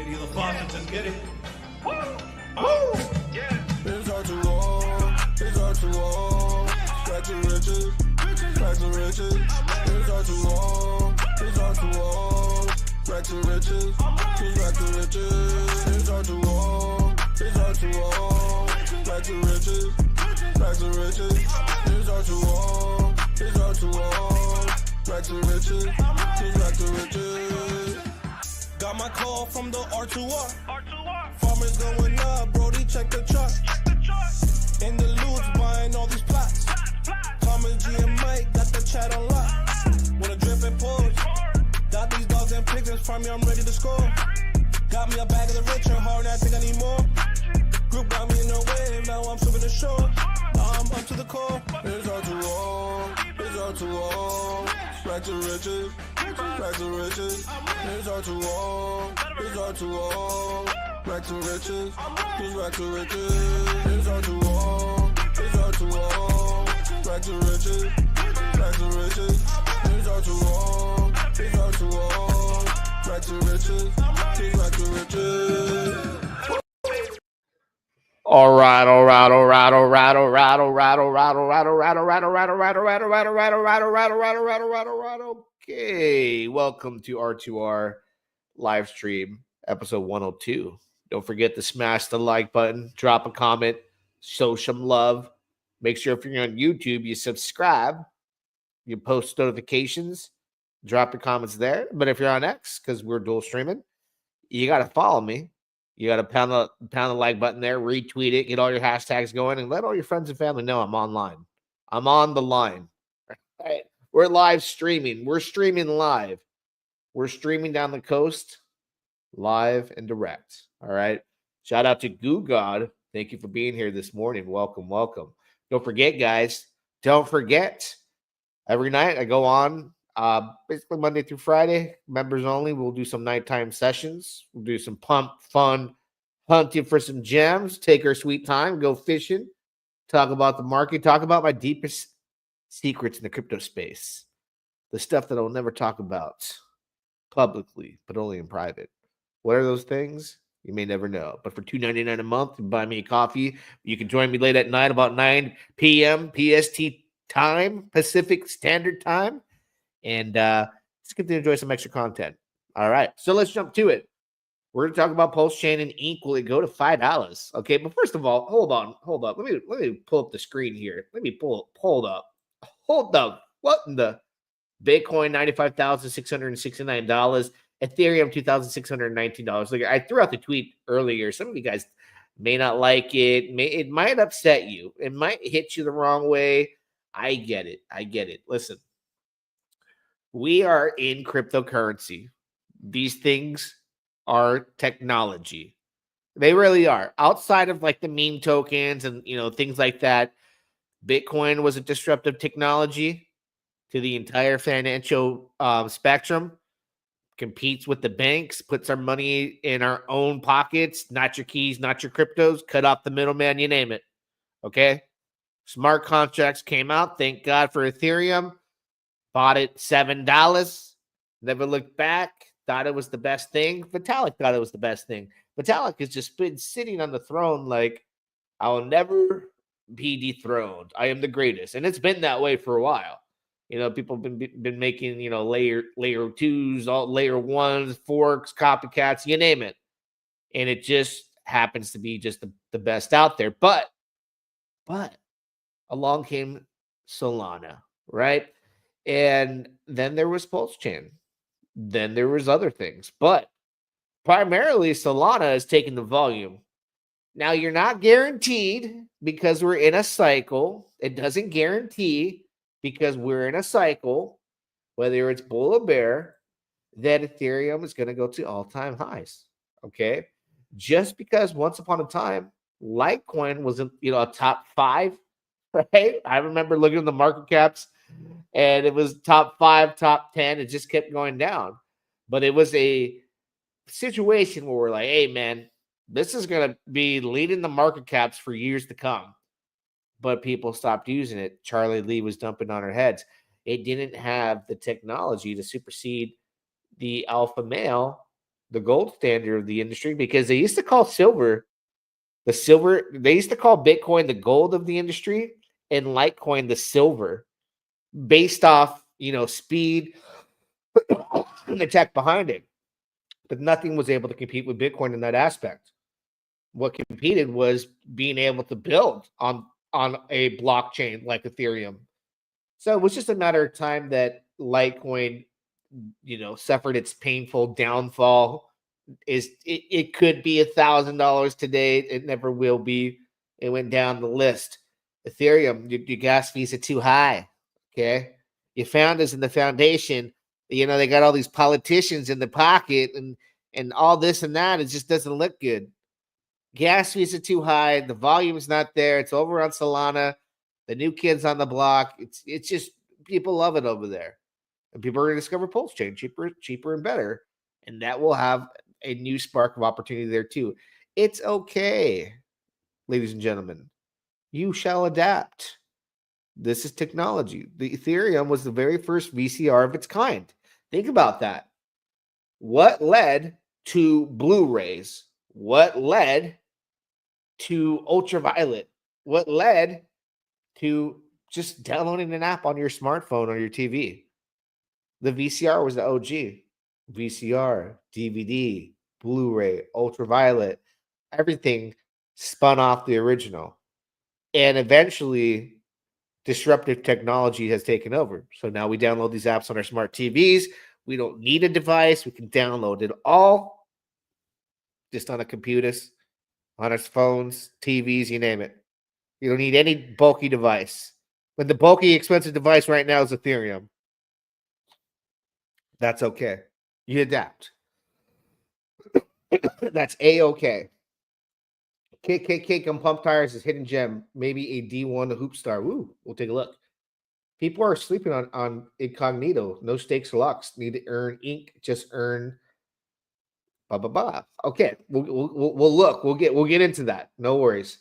Lady of the faucets, let's get it. Woo! Yeah. It's R2R, it's R2R. Back to riches, back to riches. It's R2R, it's R2R. Back to riches, back to riches. It's R2R, it's R2R. Back to riches, back to riches. It's R2R, it's R2R. Back to riches, back to riches. Got my call from the R2R. Farmers going up, Brody, check the chart. In the loots, buying all these plots. Thomas G and Mike got the chat on lock. With a drip and pause. Got these dogs and pigs and farm me, I'm ready to score. Got me a bag of the rich and hard, I think I need more. Group got me in the wave, now I'm swimming the shore. I'm up to the core. It's R2R, it's R2R. Back to riches, back to riches. It's R2R, it's R2R. Back to riches, just back to riches. It's R2R, it's R2R. Back to riches, back to riches. It's R2R, it's R2R. Back to riches, just back to riches. All right. Okay, welcome to R2R live stream, episode 102. Don't forget to smash the like button, drop a comment, show some love. Make sure if you're on YouTube, you subscribe, you post notifications, drop your comments there. But if you're on X, because we're dual streaming, you got to follow me. You got to pound the like button there, retweet it, get all your hashtags going, and let all your friends and family know I'm online. I'm on the line. Right? We're live streaming. We're streaming live. We're streaming down the coast, live and direct. All right. Shout out to Goo God. Thank you for being here this morning. Welcome, welcome. Don't forget, guys. Don't forget. Every night I go on. Basically Monday through Friday, members only. We'll do some nighttime sessions. We'll do some fun hunting for some gems. Take our sweet time, go fishing, talk about the market, talk about my deepest secrets in the crypto space, the stuff that I'll never talk about publicly, but only in private. What are those things? You may never know. But for $2.99 a month, you buy me a coffee. You can join me late at night, about 9 p.m. PST time, Pacific Standard Time. And let's get to enjoy some extra content. All right, so let's jump to it. We're going to talk about Pulsechain and Ink. Will it go to $5? Okay, but first of all, hold up. Let me pull up the screen here. Let me hold up. What in the Bitcoin? $95,669. Ethereum $2,619. Look, I threw out the tweet earlier. Some of you guys may not like it. It might upset you. It might hit you the wrong way. I get it. Listen. We are in cryptocurrency. These things are technology. They really are. Outside of like the meme tokens and things like that, Bitcoin was a disruptive technology to the entire financial spectrum. Competes with the banks, puts our money in our own pockets, not your keys, not your cryptos, cut off the middleman, you name it. Okay? Smart contracts came out. Thank God for Ethereum. Bought it $7. Never looked back. Thought it was the best thing. Vitalik thought it was the best thing. Vitalik has just been sitting on the throne like, I will never be dethroned. I am the greatest. And it's been that way for a while. People have been making, layer twos, all layer ones, forks, copycats, you name it. And it just happens to be just the best out there. But along came Solana, right? And then there was Pulsechain. Then there was other things. But primarily, Solana is taking the volume. Now, you're not guaranteed because we're in a cycle. It doesn't guarantee because we're in a cycle, whether it's bull or bear, that Ethereum is going to go to all-time highs. Okay? Just because once upon a time, Litecoin was a top 5, right? I remember looking at the market caps. And it was top 5, top 10. It just kept going down. But it was a situation where we're like, hey, man, this is going to be leading the market caps for years to come. But people stopped using it. Charlie Lee was dumping on our heads. It didn't have the technology to supersede the alpha male the gold standard of the industry, because they used to call silver the silver. They used to call Bitcoin the gold of the industry and Litecoin the silver, based off, speed and the tech behind it. But nothing was able to compete with Bitcoin in that aspect. What competed was being able to build on a blockchain like Ethereum. So it was just a matter of time that Litecoin, suffered its painful downfall. It could be $1,000 today. It never will be. It went down the list. Ethereum, your gas fees are too high. Okay, your founders and the foundation, they got all these politicians in the pocket and all this and that. It just doesn't look good. Gas fees are too high. The volume's not there. It's over on Solana. The new kids on the block. It's just people love it over there, and people are going to discover Pulsechain cheaper and better, and that will have a new spark of opportunity there too. It's okay, ladies and gentlemen. You shall adapt. This is technology. The Ethereum was the very first VCR of its kind. Think about that. What led to Blu-rays? What led to ultraviolet? What led to just downloading an app on your smartphone or your TV? The VCR was the OG. VCR, DVD, Blu-ray, ultraviolet, everything spun off the original. And eventually, disruptive technology has taken over. So now we download these apps on our smart TVs. We don't need a device. We can download it all just on a computers, on our phones, TVs, you name it. You don't need any bulky device. But the bulky, expensive device right now is Ethereum. That's okay. You adapt. That's A-okay. KKK on Pump Tires is hidden gem. Maybe a D1 hoop star. Woo, we'll take a look. People are sleeping on incognito. No stakes locks. Need to earn ink. Just earn. Blah blah blah. Okay, we'll look. We'll get into that. No worries.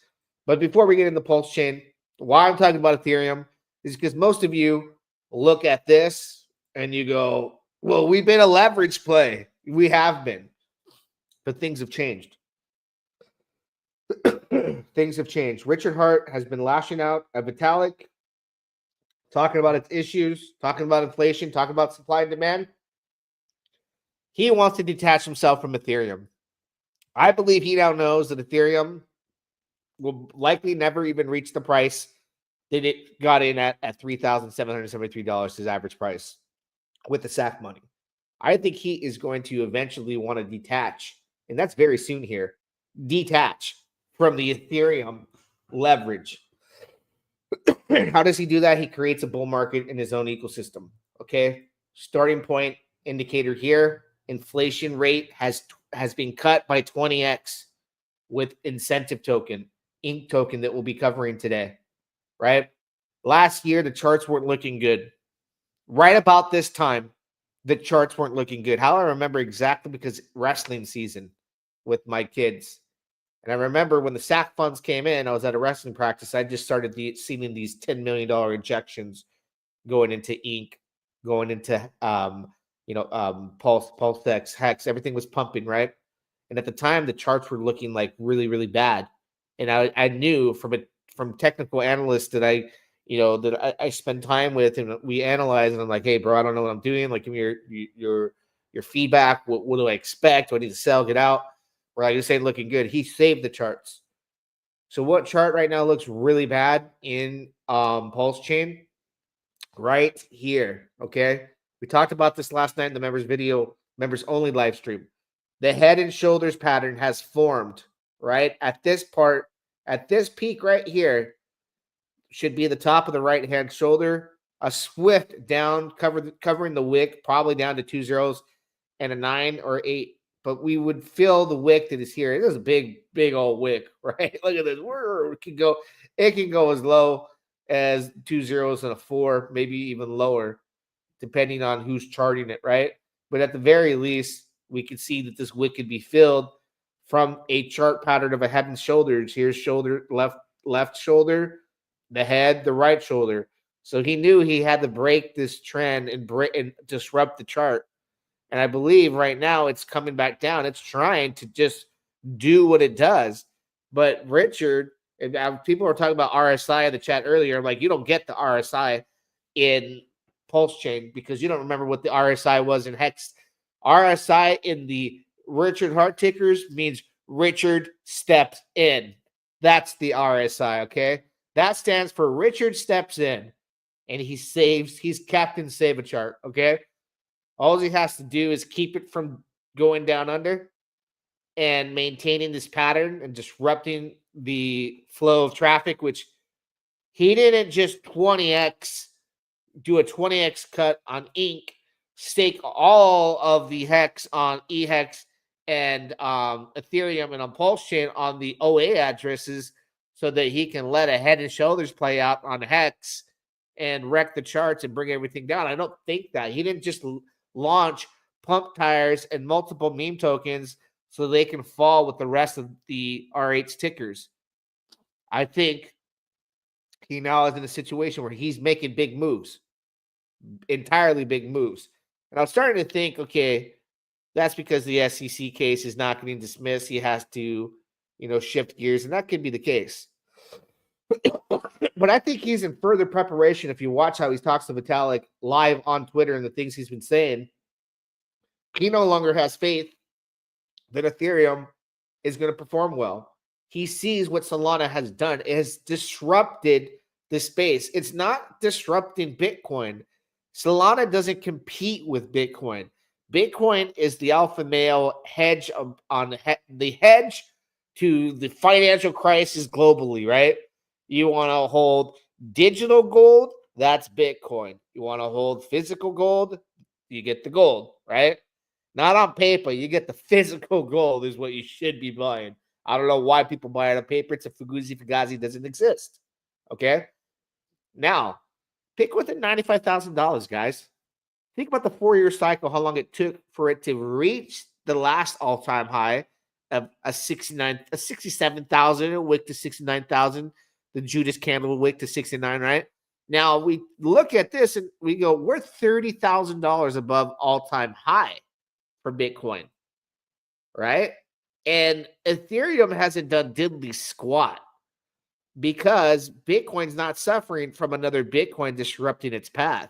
But before we get into Pulsechain, why I'm talking about Ethereum is because most of you look at this and you go, "Well, we've been a leverage play. We have been, but things have changed." Things have changed. Richard Hart has been lashing out at Vitalik, talking about its issues, talking about inflation, talking about supply and demand. He wants to detach himself from Ethereum. I believe he now knows that Ethereum will likely never even reach the price that it got in at $3,773, his average price, with the SAC money. I think he is going to eventually want to detach, and that's very soon here, detach from the Ethereum leverage. How does he do that? He creates a bull market in his own ecosystem. Okay. Starting point indicator here. Inflation rate has been cut by 20x with incentive token, ink token that we'll be covering today. Right. Last year, the charts weren't looking good. Right about this time, the charts weren't looking good. How I remember exactly, because wrestling season with my kids. And I remember when the SAC funds came in, I was at a wrestling practice. I just started seeing these $10 million injections going into ink, going into Pulsex, Hex. Everything was pumping, right? And at the time, the charts were looking like really, really bad. And I knew from technical analysts that I spend time with, and we analyze, and I'm like, hey, bro, I don't know what I'm doing. Like, give me your feedback. What do I expect? Do I need to sell? Get out? Right, this ain't looking good. He saved the charts. So what chart right now looks really bad in Pulsechain? Right here. Okay. We talked about this last night in the members only live stream. The head and shoulders pattern has formed, right? At this peak right here, should be the top of the right hand shoulder. A swift down, covering the wick, probably down to 2 zeros and a 9 or 8. But we would fill the wick that is here. It is a big, big old wick, right? Look at this. It can go as low as 2 zeros and a 4, maybe even lower, depending on who's charting it, right? But at the very least, we can see that this wick could be filled from a chart pattern of a head and shoulders. Here's shoulder, left shoulder, the head, the right shoulder. So he knew he had to break this trend and disrupt the chart. And I believe right now it's coming back down. It's trying to just do what it does. But Richard, and people were talking about RSI in the chat earlier. I'm like, you don't get the RSI in Pulsechain because you don't remember what the RSI was in Hex. RSI in the Richard Hart tickers means Richard steps in. That's the RSI, okay? That stands for Richard steps in, and he's Captain Save a Chart, okay? All he has to do is keep it from going down under and maintaining this pattern and disrupting the flow of traffic, which he didn't just do a 20x cut on Ink, stake all of the hex on eHex and Ethereum and on Pulsechain on the OA addresses so that he can let a head and shoulders play out on Hex and wreck the charts and bring everything down. I don't think that. He didn't just launch pump tires and multiple meme tokens so they can fall with the rest of the R8's tickers. I think he now is in a situation where he's making big moves, entirely big moves. And I'm starting to think, okay, that's because the SEC case is not getting dismissed. He has to, shift gears, and that could be the case. But I think he's in further preparation. If you watch how he talks to Vitalik live on Twitter and the things he's been saying, he no longer has faith that Ethereum is going to perform well. He sees what Solana has done. It has disrupted the space. It's not disrupting Bitcoin. Solana doesn't compete with Bitcoin. Bitcoin is the alpha male hedge the hedge to the financial crisis globally, right? You want to hold digital gold, that's Bitcoin. You want to hold physical gold, you get the gold, right? Not on paper. You get the physical gold is what you should be buying. I don't know why people buy it on paper. It's a Fugazi doesn't exist. Okay? Now, pick within $95,000, guys. Think about the 4-year cycle, how long it took for it to reach the last all-time high of a 67,000. It wick to 69,000. The Judas candle wick to 69, right? Now, we look at this and we go, we're $30,000 above all-time high for Bitcoin, right? And Ethereum hasn't done diddly squat because Bitcoin's not suffering from another Bitcoin disrupting its path.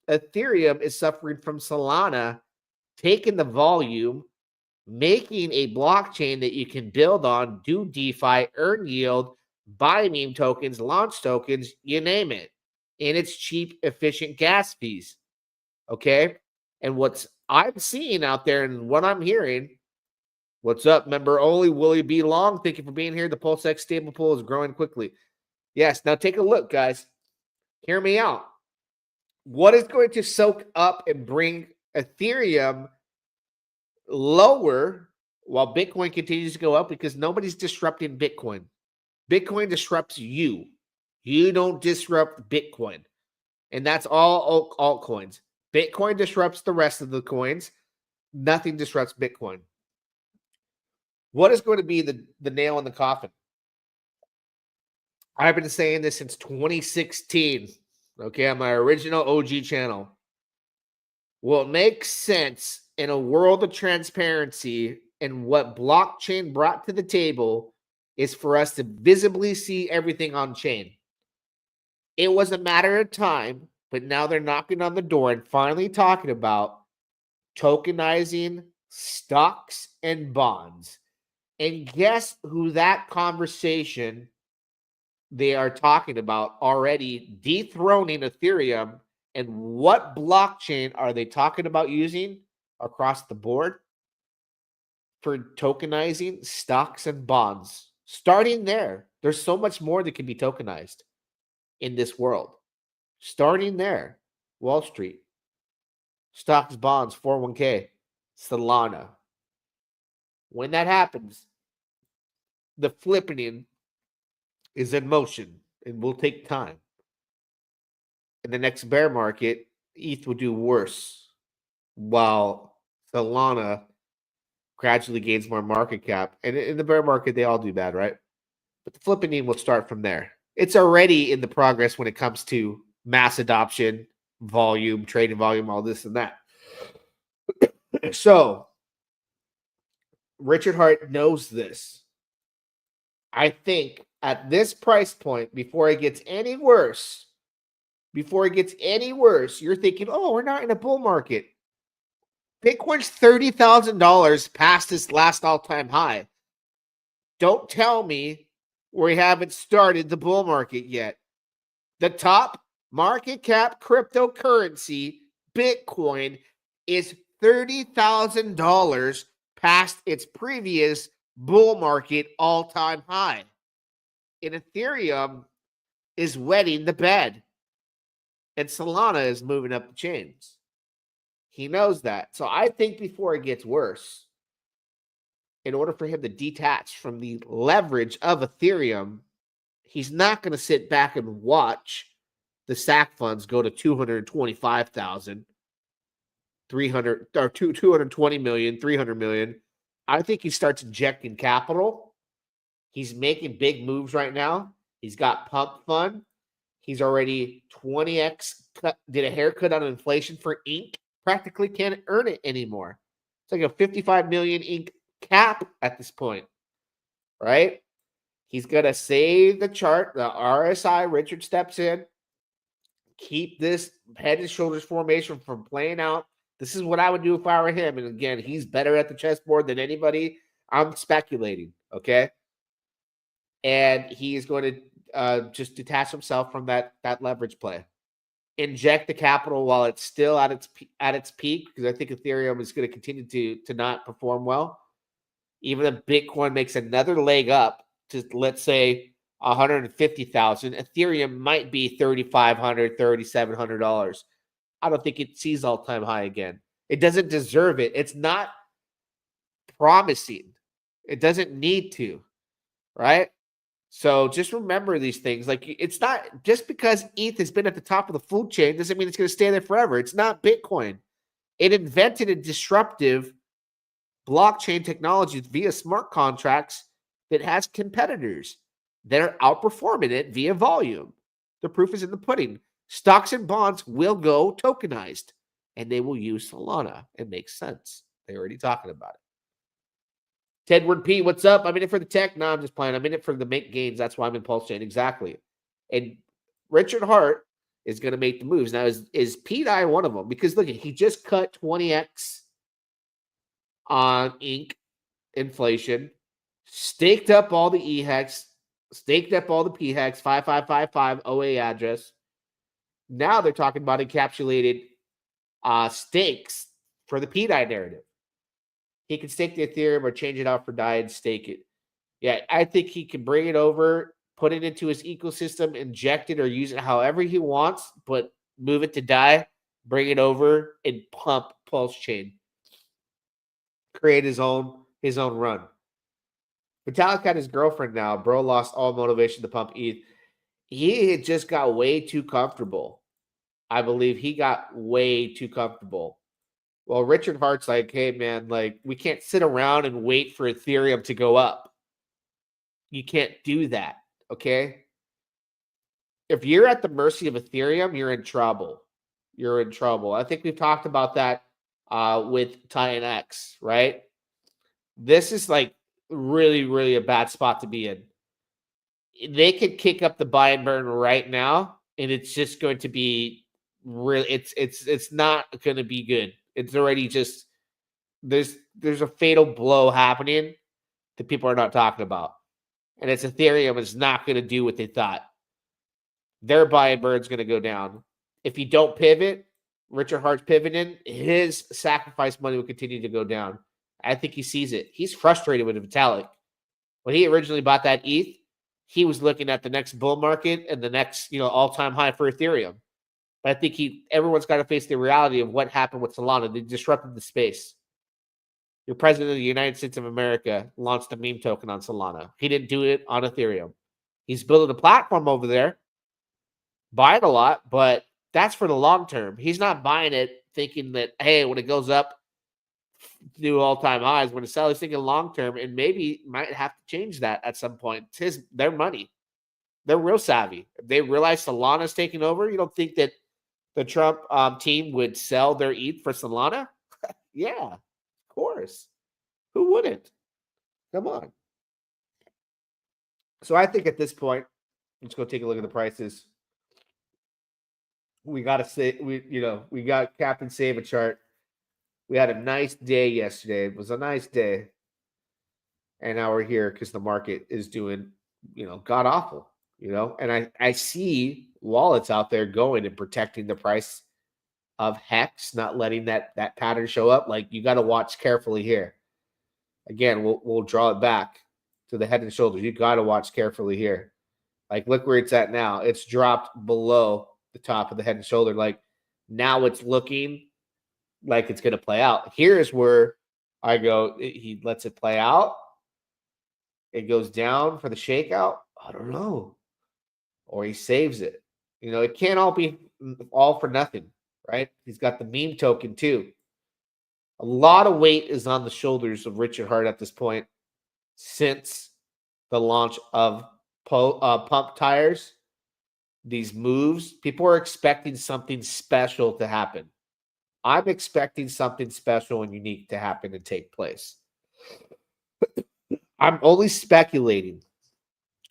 Ethereum is suffering from Solana taking the volume, making a blockchain that you can build on, do DeFi, earn yield, buy meme tokens, launch tokens, you name it. And it's cheap, efficient gas fees. Okay? And what's I'm seeing out there and what I'm hearing, what's up, member only, Willie B. Long, thank you for being here. The PulseX stable pool is growing quickly. Yes, now take a look, guys. Hear me out. What is going to soak up and bring Ethereum lower while Bitcoin continues to go up? Because nobody's disrupting Bitcoin. Bitcoin disrupts you. You don't disrupt Bitcoin. And that's all altcoins. Bitcoin disrupts the rest of the coins. Nothing disrupts Bitcoin. What is going to be the nail in the coffin? I've been saying this since 2016. Okay, on my original OG channel. Well, it makes sense in a world of transparency, and what blockchain brought to the table is for us to visibly see everything on chain. It was a matter of time, but now they're knocking on the door and finally talking about tokenizing stocks and bonds. And guess who that conversation they are talking about already dethroning Ethereum, and what blockchain are they talking about using across the board for tokenizing stocks and bonds? Starting there, there's so much more that can be tokenized in this world. Starting there, Wall Street, stocks, bonds, 401k, Solana. When that happens, the flipping is in motion and will take time. In the next bear market, ETH will do worse while Solana gradually gains more market cap. And in the bear market, they all do bad, right? But the flipping will start from there. It's already in the progress when it comes to mass adoption, volume, trading volume, all this and that. So Richard Hart knows this. I think at this price point, before it gets any worse, you're thinking, oh, we're not in a bull market. Bitcoin's $30,000 past its last all-time high. Don't tell me we haven't started the bull market yet. The top market cap cryptocurrency, Bitcoin, is $30,000 past its previous bull market all-time high. And Ethereum is wetting the bed. And Solana is moving up the chains. He knows that. So I think before it gets worse, in order for him to detach from the leverage of Ethereum, he's not going to sit back and watch the SAC funds go to 225,000, 300 or 220 million, 300 million. I think he starts injecting capital. He's making big moves right now. He's got pump fund. He's already 20x did a haircut on inflation for Inc. Practically can't earn it anymore. It's like a 55 million Inc. cap at this point, right? He's going to save the chart, the RSI. Richard steps in. Keep this head and shoulders formation from playing out. This is what I would do if I were him. And again, he's better at the chessboard than anybody. I'm speculating, okay? And he is going to just detach himself from that leverage play. Inject the capital while it's still at its peak, because I think Ethereum is going to continue to not perform well. Even if Bitcoin makes another leg up to, let's say, 150,000, Ethereum might be $3,500, $3,700. I don't think it sees all-time high again. It doesn't deserve it. It's not promising. It doesn't need to, right? So just remember these things. Like, it's not just because ETH has been at the top of the food chain doesn't mean it's going to stay there forever. It's not Bitcoin. It invented a disruptive blockchain technology via smart contracts that has competitors that are outperforming it via volume. The proof is in the pudding. Stocks and bonds will go tokenized, and they will use Solana. It makes sense. They're already talking about it. Tedward P, what's up? I'm in it for the tech. No, I'm just playing. I'm in it for the make gains. That's why I'm in Pulsechain. Exactly. And Richard Hart is going to make the moves. Now, is pDAI one of them? Because look, he just cut 20x on Inc. inflation, staked up all the EHEX, staked up all the PHEX, 5555 OA address. Now they're talking about encapsulated stakes for the pDAI narrative. He can stake the Ethereum or change it out for DAI and stake it. Yeah, I think he can bring it over, put it into his ecosystem, inject it or use it however he wants, but move it to DAI, bring it over, and pump Pulsechain. Create his own run. Vitalik had his girlfriend now. Bro lost all motivation to pump ETH. He had just got way too comfortable. I believe he got way too comfortable. Well, Richard Hart's like, hey, man, like, we can't sit around and wait for Ethereum to go up. You can't do that, okay? If you're at the mercy of Ethereum, you're in trouble. You're in trouble. I think we've talked about that with TINX, right? This is like really, really a bad spot to be in. They could kick up the buy and burn right now, and it's just going to be really, it's not going to be good. It's already just there's a fatal blow happening that people are not talking about, and it's Ethereum is not going to do what they thought. Their buy and burn is going to go down. If you don't pivot, Richard Hart's pivoting, his sacrifice money will continue to go down. I think he sees it. He's frustrated with Vitalik. When he originally bought that ETH, he was looking at the next bull market and the next, all-time high for Ethereum. But I think everyone's got to face the reality of what happened with Solana. They disrupted the space. Your president of the United States of America launched a meme token on Solana. He didn't do it on Ethereum. He's building a platform over there, buying a lot, but that's for the long term. He's not buying it thinking that, hey, when it goes up, new all-time highs, when it's selling, he's thinking long term, and maybe might have to change that at some point. It's their money. They're real savvy. If they realize Solana's taking over, you don't think that the Trump team would sell their ETH for Solana? Yeah. course. Who wouldn't? Come on. So I think at this point, let's go take a look at the prices. We got to say, we got Captain Save a chart. We had a nice day yesterday. It was a nice day. And now we're here because the market is doing, god awful, and I see wallets out there going and protecting the price of Hex, not letting that pattern show up. Like, you got to watch carefully here. Again, we'll draw it back to the head and shoulders. You got to watch carefully here. Like, look where it's at now. It's dropped below the top of the head and shoulder. Like, now it's looking like it's going to play out. Here's where I go, he lets it play out. It goes down for the shakeout. I don't know. Or he saves it. It can't all be all for nothing, right? He's got the meme token too. A lot of weight is on the shoulders of Richard Hart at this point since the launch of pump tires. These moves, people are expecting something special to happen. I'm expecting something special and unique to happen and take place. I'm only speculating.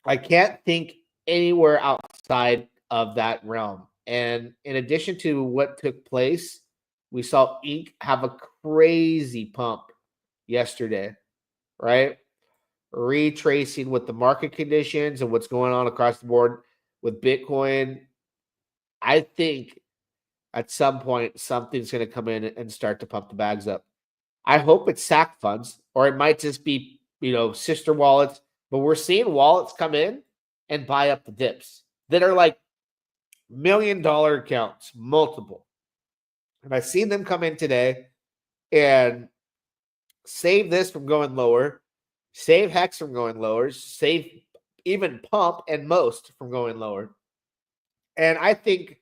I can't think anywhere outside of that realm. And in addition to what took place, we saw Inc. have a crazy pump yesterday, right? Retracing with the market conditions and what's going on across the board with Bitcoin. I think at some point something's going to come in and start to pump the bags up. I hope it's SAC funds, or it might just be, sister wallets. But we're seeing wallets come in and buy up the dips that are like $1 million accounts, multiple. And I've seen them come in today and save this from going lower, save Hex from going lower, save even Pump and most from going lower. And I think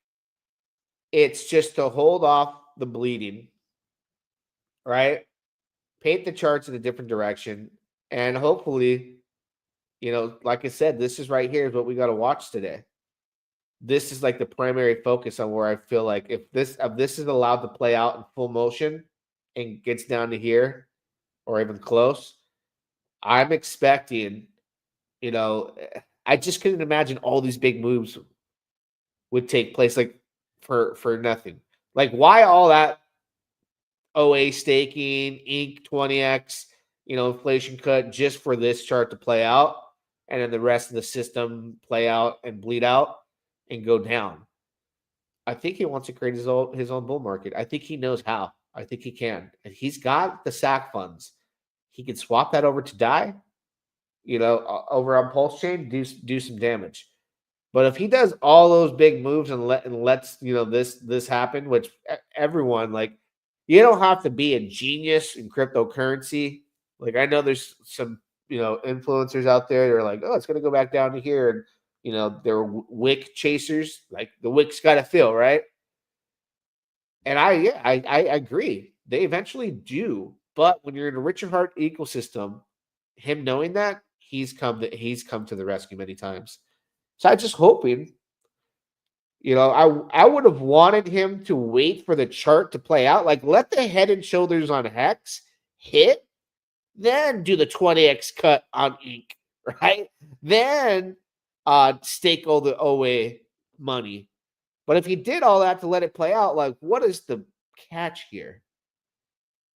it's just to hold off the bleeding, right? Paint the charts in a different direction. And hopefully, like I said, this is right here is what we got to watch today. This is like the primary focus on where I feel like if this is allowed to play out in full motion and gets down to here or even close, I'm expecting, I just couldn't imagine all these big moves would take place like for nothing. Like, why all that OA staking, Inc. 20x, inflation cut just for this chart to play out, and then the rest of the system play out and bleed out and go down. I think he wants to create his own bull market. I think he knows how. I think he can. And he's got the SAC funds. He can swap that over to DAI, over on Pulsechain, do some damage. But if he does all those big moves and lets this happen, which everyone, like, you don't have to be a genius in cryptocurrency. Like, I know there's some influencers out there that are like, oh, it's gonna go back down to here, and they're wick chasers. Like, the wick's got to fill, right? And I agree. They eventually do. But when you're in a Richard Hart ecosystem, him knowing that, he's come to the rescue many times. So I'm just hoping, I would have wanted him to wait for the chart to play out. Like, let the head and shoulders on Hex hit, then do the 20x cut on Inc., right? Then stake all the OA money. But if he did all that to let it play out, like, what is the catch here?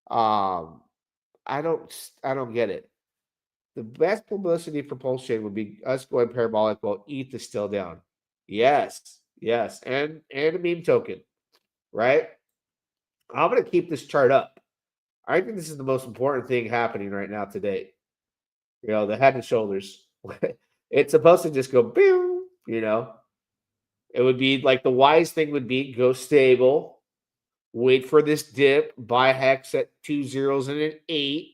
I don't get it. The best publicity for Pulsechain would be us going parabolic while ETH is still down. Yes, and a meme token, right? I'm going to keep this chart up. I think this is the most important thing happening right now to date. The head and shoulders. It's supposed to just go boom, It would be like the wise thing would be go stable, wait for this dip, buy Hex at 2 zeros and an 8,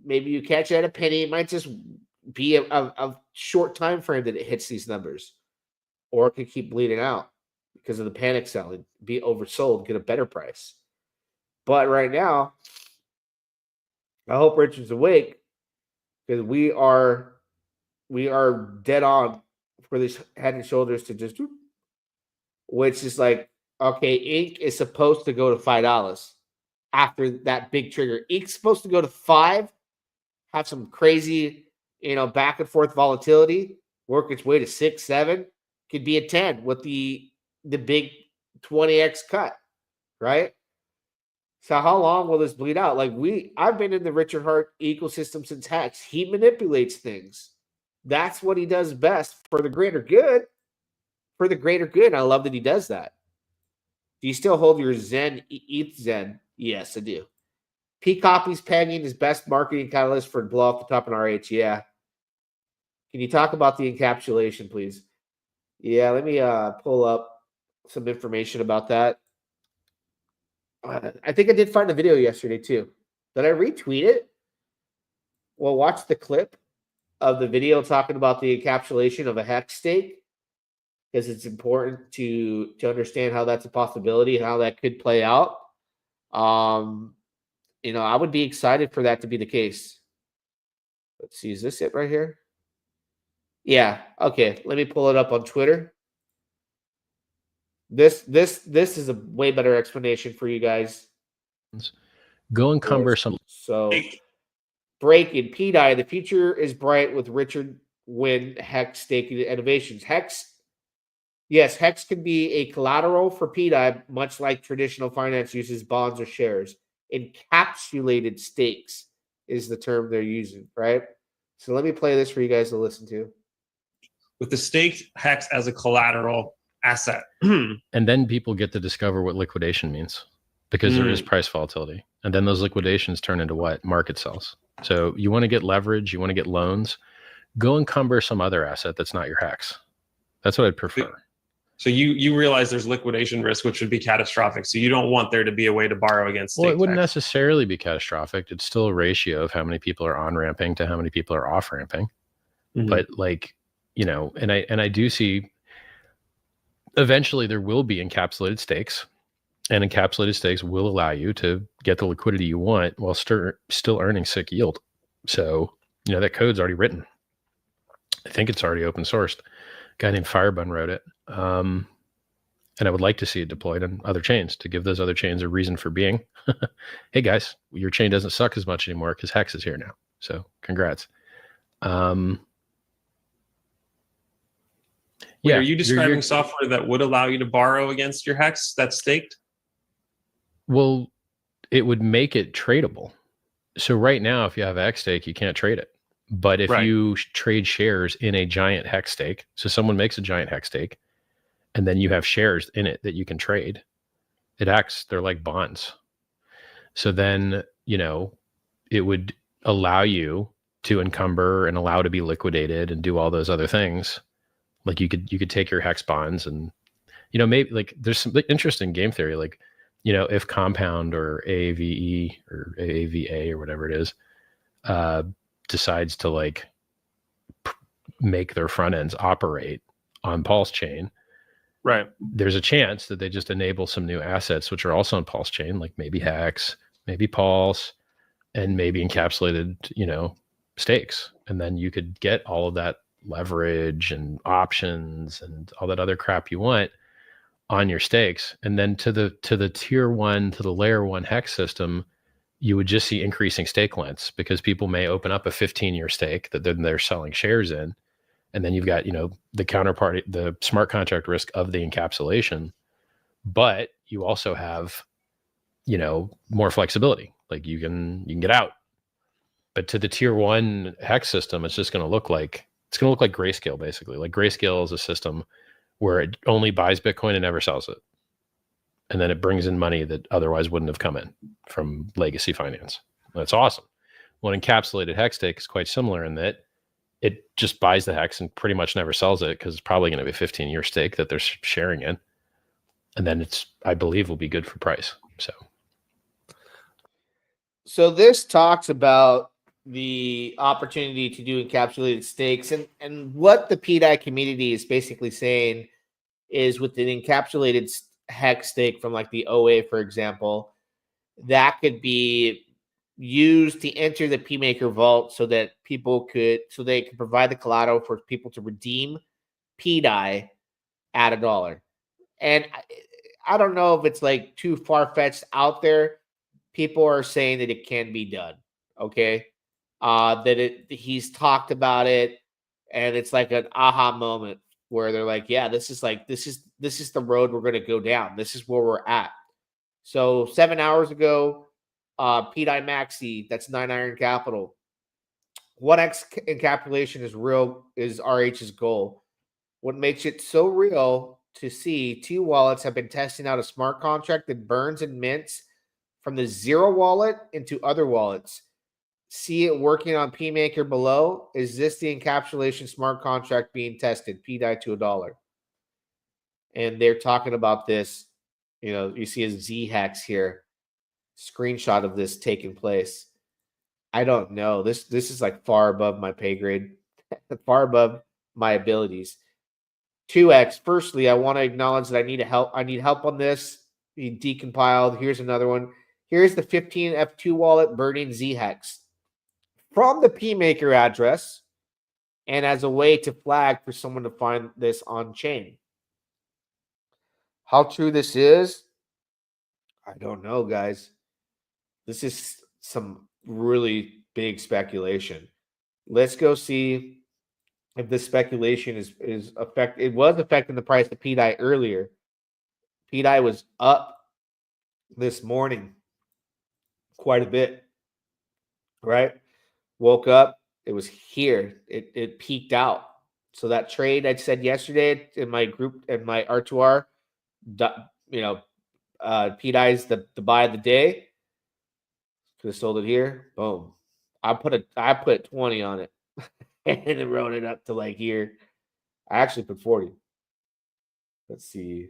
maybe you catch it at a penny. It might just be a short time frame that it hits these numbers, or it could keep bleeding out because of the panic selling, be oversold, get a better price. But right now, I hope Richard's awake because we are dead on for this head and shoulders to just, which is like, okay, Inc. is supposed to go to $5. after that big trigger. ETH's supposed to go to 5, have some crazy, back and forth volatility, work its way to 6, 7, could be a 10 with the big 20x cut, right? So how long will this bleed out? I've been in the Richard Hart ecosystem since Hex. He manipulates things. That's what he does best for the greater good. For the greater good. I love that he does that. Do you still hold your Zen, ETH Zen? Yes, I do. P copies pegging is best marketing catalyst for blow off the top in RH. Yeah. Can you talk about the encapsulation, please? Yeah, let me pull up some information about that. I think I did find a video yesterday too. Did I retweet it? Well, watch the clip of the video talking about the encapsulation of a hex stake, because it's important to understand how that's a possibility and how that could play out. I would be excited for that to be the case. Let's see, is this it right here? Yeah, okay. Let me pull it up on Twitter. This is a way better explanation for you guys. Go encumber some. So, breaking pDAI. The future is bright with Richard Wynn Hex staking innovations. Hex can be a collateral for pDAI, much like traditional finance uses bonds or shares. Encapsulated stakes is the term they're using, right? So let me play this for you guys to listen to. With the staked Hex as a collateral asset. And then people get to discover what liquidation means, because there is price volatility. And then those liquidations turn into what? Market sells. So you want to get leverage, you want to get loans, go encumber some other asset that's not your Hex. That's what I'd prefer. So you realize there's liquidation risk, which would be catastrophic. So you don't want there to be a way to borrow against staked Well, it wouldn't Hex. necessarily be catastrophic. It's still a ratio of how many people are on-ramping to how many people are off-ramping. But and I do see eventually there will be encapsulated stakes, and encapsulated stakes will allow you to get the liquidity you want while still earning sick yield. So, that code's already written. I think it's already open sourced. A guy named Firebun wrote it. And I would like to see it deployed on other chains to give those other chains a reason for being. Hey guys, your chain doesn't suck as much anymore because Hex is here now. So congrats. Are you describing software that would allow you to borrow against your Hex that's staked? Well, it would make it tradable. So right now, if you have a Hex stake, you can't trade it. But if you trade shares in a giant Hex stake, so someone makes a giant Hex stake, and then you have shares in it that you can trade, they're like bonds. So then, it would allow you to encumber and allow to be liquidated and do all those other things. Like you could take your Hex bonds and, maybe there's some interesting game theory, if Compound or AAVE or AAVA or whatever it is, decides to make their front ends operate on Pulsechain, right? There's a chance that they just enable some new assets which are also on Pulsechain, like maybe Hex, maybe Pulse, and maybe encapsulated, stakes, and then you could get all of that leverage and options and all that other crap you want on your stakes. And then to the tier 1, to the layer 1 Hex system, you would just see increasing stake lengths, because people may open up a 15-year stake that then they're selling shares in. And then you've got, the counterparty, the smart contract risk of the encapsulation, but you also have, more flexibility. Like you can get out. But to the tier 1 Hex system, it's just going to look like Grayscale, basically. Like Grayscale is a system where it only buys Bitcoin and never sells it. And then it brings in money that otherwise wouldn't have come in from legacy finance. That's awesome. Well, encapsulated Hex stake is quite similar in that it just buys the Hex and pretty much never sells it, because it's probably going to be a 15-year stake that they're sharing in. And then I believe, will be good for price. So this talks about the opportunity to do encapsulated stakes, and what the pDAI community is basically saying is, with an encapsulated Hex stake from the OA, for example, that could be used to enter the PMaker vault so that they can provide the collateral for people to redeem pDAI at $1. And I don't know if it's too far-fetched out there, people are saying that it can be done. Okay. He's talked about it, and it's like an aha moment where they're like, yeah, this is the road we're going to go down. This is where we're at. So 7 hours ago, pDAI Maxi, that's 9 Iron Capital. 1x encapsulation is RH's goal. What makes it so real to see, 2 wallets have been testing out a smart contract that burns and mints from the 0 wallet into other wallets. See it working on PMaker below. Is this the encapsulation smart contract being tested? pDAI to $1. And they're talking about this. You see a Z hex here. Screenshot of this taking place. I don't know. This is like far above my pay grade, far above my abilities. 2x. Firstly, I want to acknowledge that I need help on this. Be decompiled. Here's another one. Here's the 15F2 wallet burning Z hex from the PMaker address, and as a way to flag for someone to find this on chain. How true this is, I don't know, guys. This is some really big speculation. Let's go see if this speculation is it was affecting the price of pDAI earlier. pDAI was up this morning quite a bit, right? Woke up, it was here. It peaked out. So that trade I said yesterday in my group, in my R2R, pDAI's the buy of the day. Could have sold it here. Boom. I put 20 on it and then wrote it up to like here. I actually put 40. Let's see.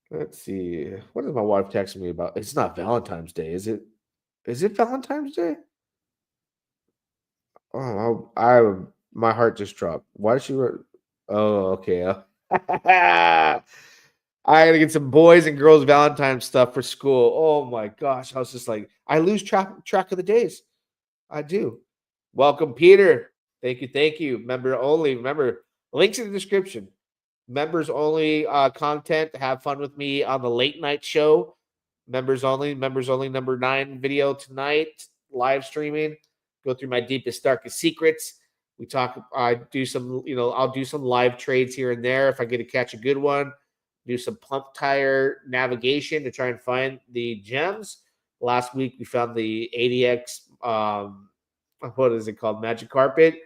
What is my wife texting me about? It's not Valentine's Day, is it? Is it Valentine's Day? Oh, my heart just dropped. Why did she? Oh, okay. I gotta get some boys and girls Valentine's stuff for school. Oh my gosh, I was just like, I lose track of the days. I do. Welcome, Peter. Thank you. Member only. Remember, links in the description. Members only content. Have fun with me on the late night show. Members only number 9 video tonight. Live streaming. Go through my deepest, darkest secrets. We talk. I do some. I'll do some live trades here and there if I get to catch a good one. Do some pump tire navigation to try and find the gems. Last week we found the ADX. What is it called? Magic Carpet.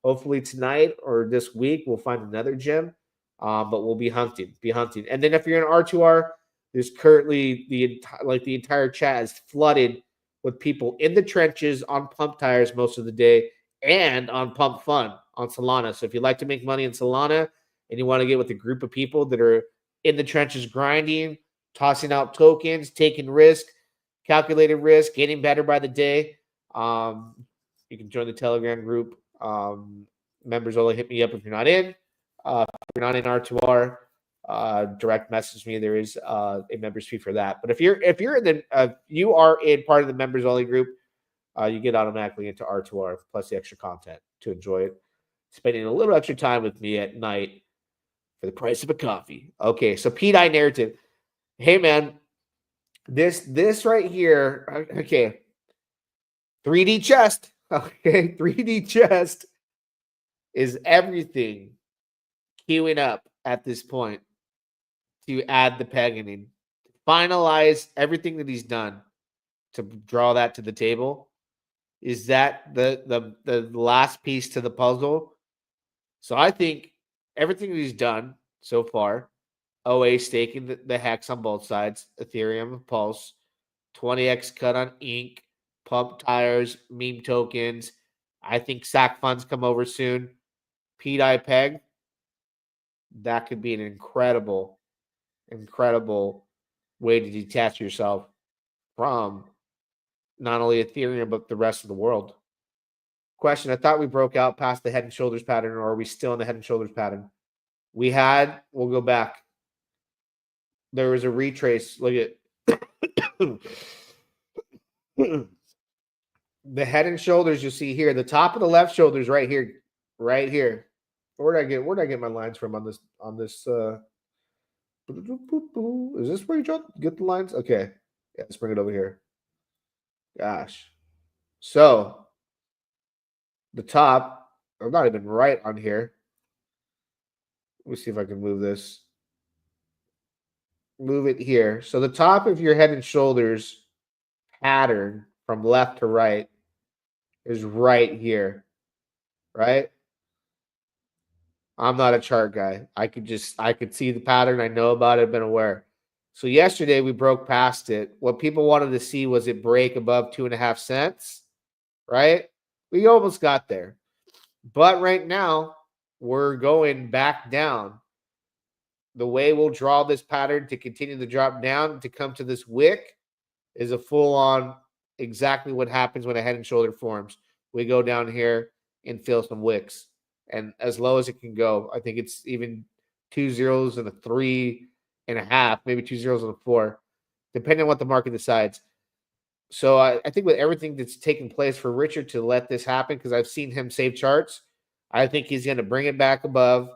Hopefully tonight or this week we'll find another gem. But we'll be hunting. And then if you're in R2R, there's currently the entire chat is flooded with people in the trenches on pump tires most of the day and on pump fun on Solana. So if you'd like to make money in Solana and you want to get with a group of people that are in the trenches grinding, tossing out tokens, taking risk, calculated risk, getting better by the day, you can join the Telegram group. Members only, hit me up if you're not in. If you're not in R2R, direct message me. There is a members fee for that. But if you are in part of the members only group, you get automatically into R2R plus the extra content to enjoy it. Spending a little extra time with me at night for the price of a coffee. Okay, so pDAI narrative. Hey man, this right here. Okay, 3D chest. Okay, 3D chest is everything queuing up at this point to add the pegging, finalize everything that he's done to draw that to the table. Is that the last piece to the puzzle? So I think everything that he's done so far, OA staking the hex on both sides, Ethereum, Pulse, 20x cut on Ink, pump tires, meme tokens. I think SAC funds come over soon. pDAI peg. That could be an incredible way to detach yourself from not only Ethereum, but the rest of the world. Question, I thought we broke out past the head and shoulders pattern, or are we still in the head and shoulders pattern? We'll go back. There was a retrace. Look at the head and shoulders you see here. The top of the left shoulder is right here. Right here. Where did I get my lines from on this is this where you get the lines? Okay. Yeah, let's bring it over here. Gosh. So the top, I'm not even right on here. Let me see if I can move this. Move it here. So the top of your head and shoulders pattern from left to right is right here, right? I'm not a chart guy. I could see the pattern. I know about it, been aware. So yesterday we broke past it. What people wanted to see was it break above 2.5 cents, right? We almost got there. But right now, we're going back down. The way we'll draw this pattern to continue to drop down to come to this wick is a full-on exactly what happens when a head and shoulder forms. We go down here and fill some wicks. And as low as it can go, I think it's even 2 zeros and a 3.5, maybe 2 zeros and a 4, depending on what the market decides. So I think with everything that's taking place for Richard to let this happen, because I've seen him save charts, I think he's going to bring it back above,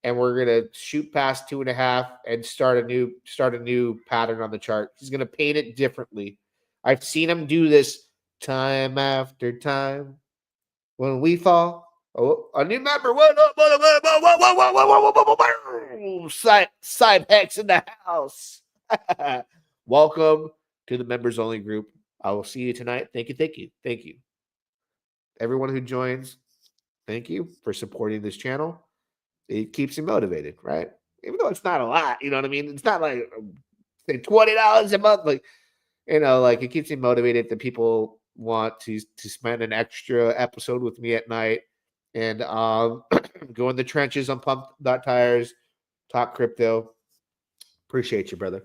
and we're going to shoot past 2.5 and start a new pattern on the chart. He's going to paint it differently. I've seen him do this time after time. When we fall, a new member. Side hex in the house. Welcome to the members only group. I will see you tonight. Thank you. Everyone who joins, thank you for supporting this channel. It keeps me motivated, right? Even though it's not a lot, you know what I mean? It's not like say $20 a month, like like it keeps me motivated that people want to spend an extra episode with me at night and go in the trenches on pump.tires, talk crypto. Appreciate you, brother.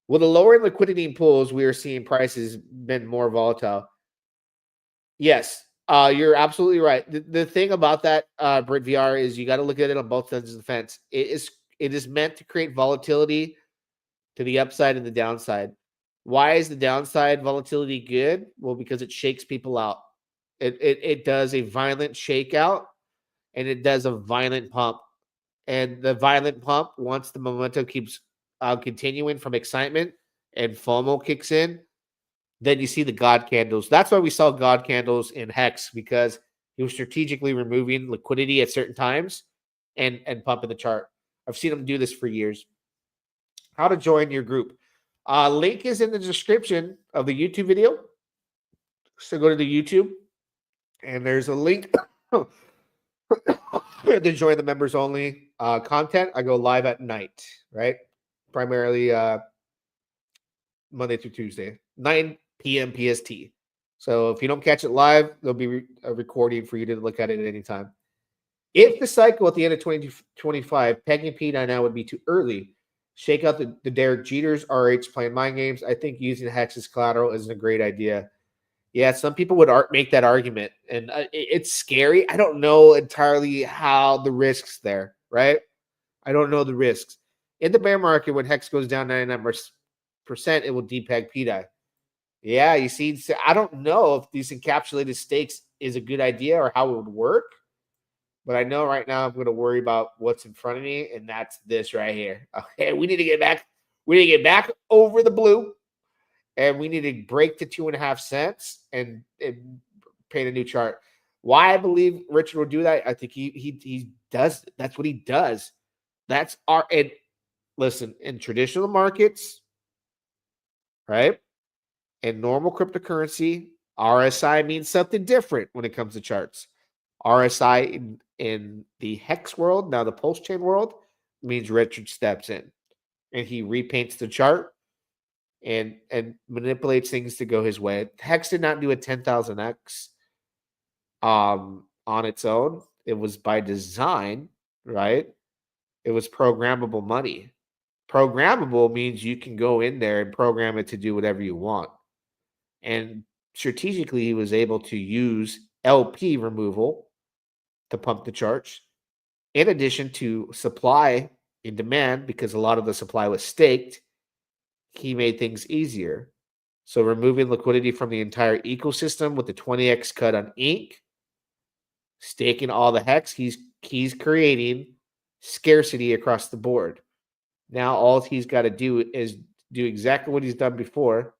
With the lowering liquidity in pools, we are seeing prices been more volatile. Yes, you're absolutely right. The thing about that, Brit VR, is you got to look at it on both sides of the fence. It is meant to create volatility to the upside and the downside. Why is the downside volatility good? Well, because it shakes people out. It does a violent shakeout, and it does a violent pump. And the violent pump, once the momentum keeps continuing from excitement and FOMO kicks in, then you see the God candles. That's why we saw God candles in Hex, because he was strategically removing liquidity at certain times and pumping the chart. I've seen him do this for years. How to join your group. Link is in the description of the YouTube video. So go to the YouTube, and there's a link to join the members only content. I go live at night, right? Primarily Monday through Tuesday, 9 p.m. PST. So if you don't catch it live, there'll be a recording for you to look at it at any time. If the cycle at the end of 2025, pegging pDAI now would be too early. Shake out the Derek Jeters, RH playing mind games. I think using Hex as collateral isn't a great idea. Yeah, some people would make that argument, and it's scary. I don't know entirely how the risks there, right? I don't know the risks. In the bear market, when Hex goes down 99%, it will depeg pDAI. Yeah, you see, I don't know if these encapsulated stakes is a good idea or how it would work. But I know right now I'm going to worry about what's in front of me, and that's this right here. Okay, we need to get back. We need to get back over the blue, and we need to break to 2.5 cents and paint a new chart. Why I believe Richard will do that? I think he does. That's what he does. That's our and listen, in traditional markets, right? In normal cryptocurrency, RSI means something different when it comes to charts. RSI in the Hex world, now the Pulsechain world, means Richard steps in and he repaints the chart and manipulates things to go his way. Hex did not do a 10,000x on its own. It was by design, right? It was programmable money. Programmable means you can go in there and program it to do whatever you want. And strategically, he was able to use LP removal to pump the charts, in addition to supply and demand, because a lot of the supply was staked. He made things easier. So removing liquidity from the entire ecosystem with the 20x cut on ink, staking all the Hex, he's creating scarcity across the board. Now all he's got to do is do exactly what he's done before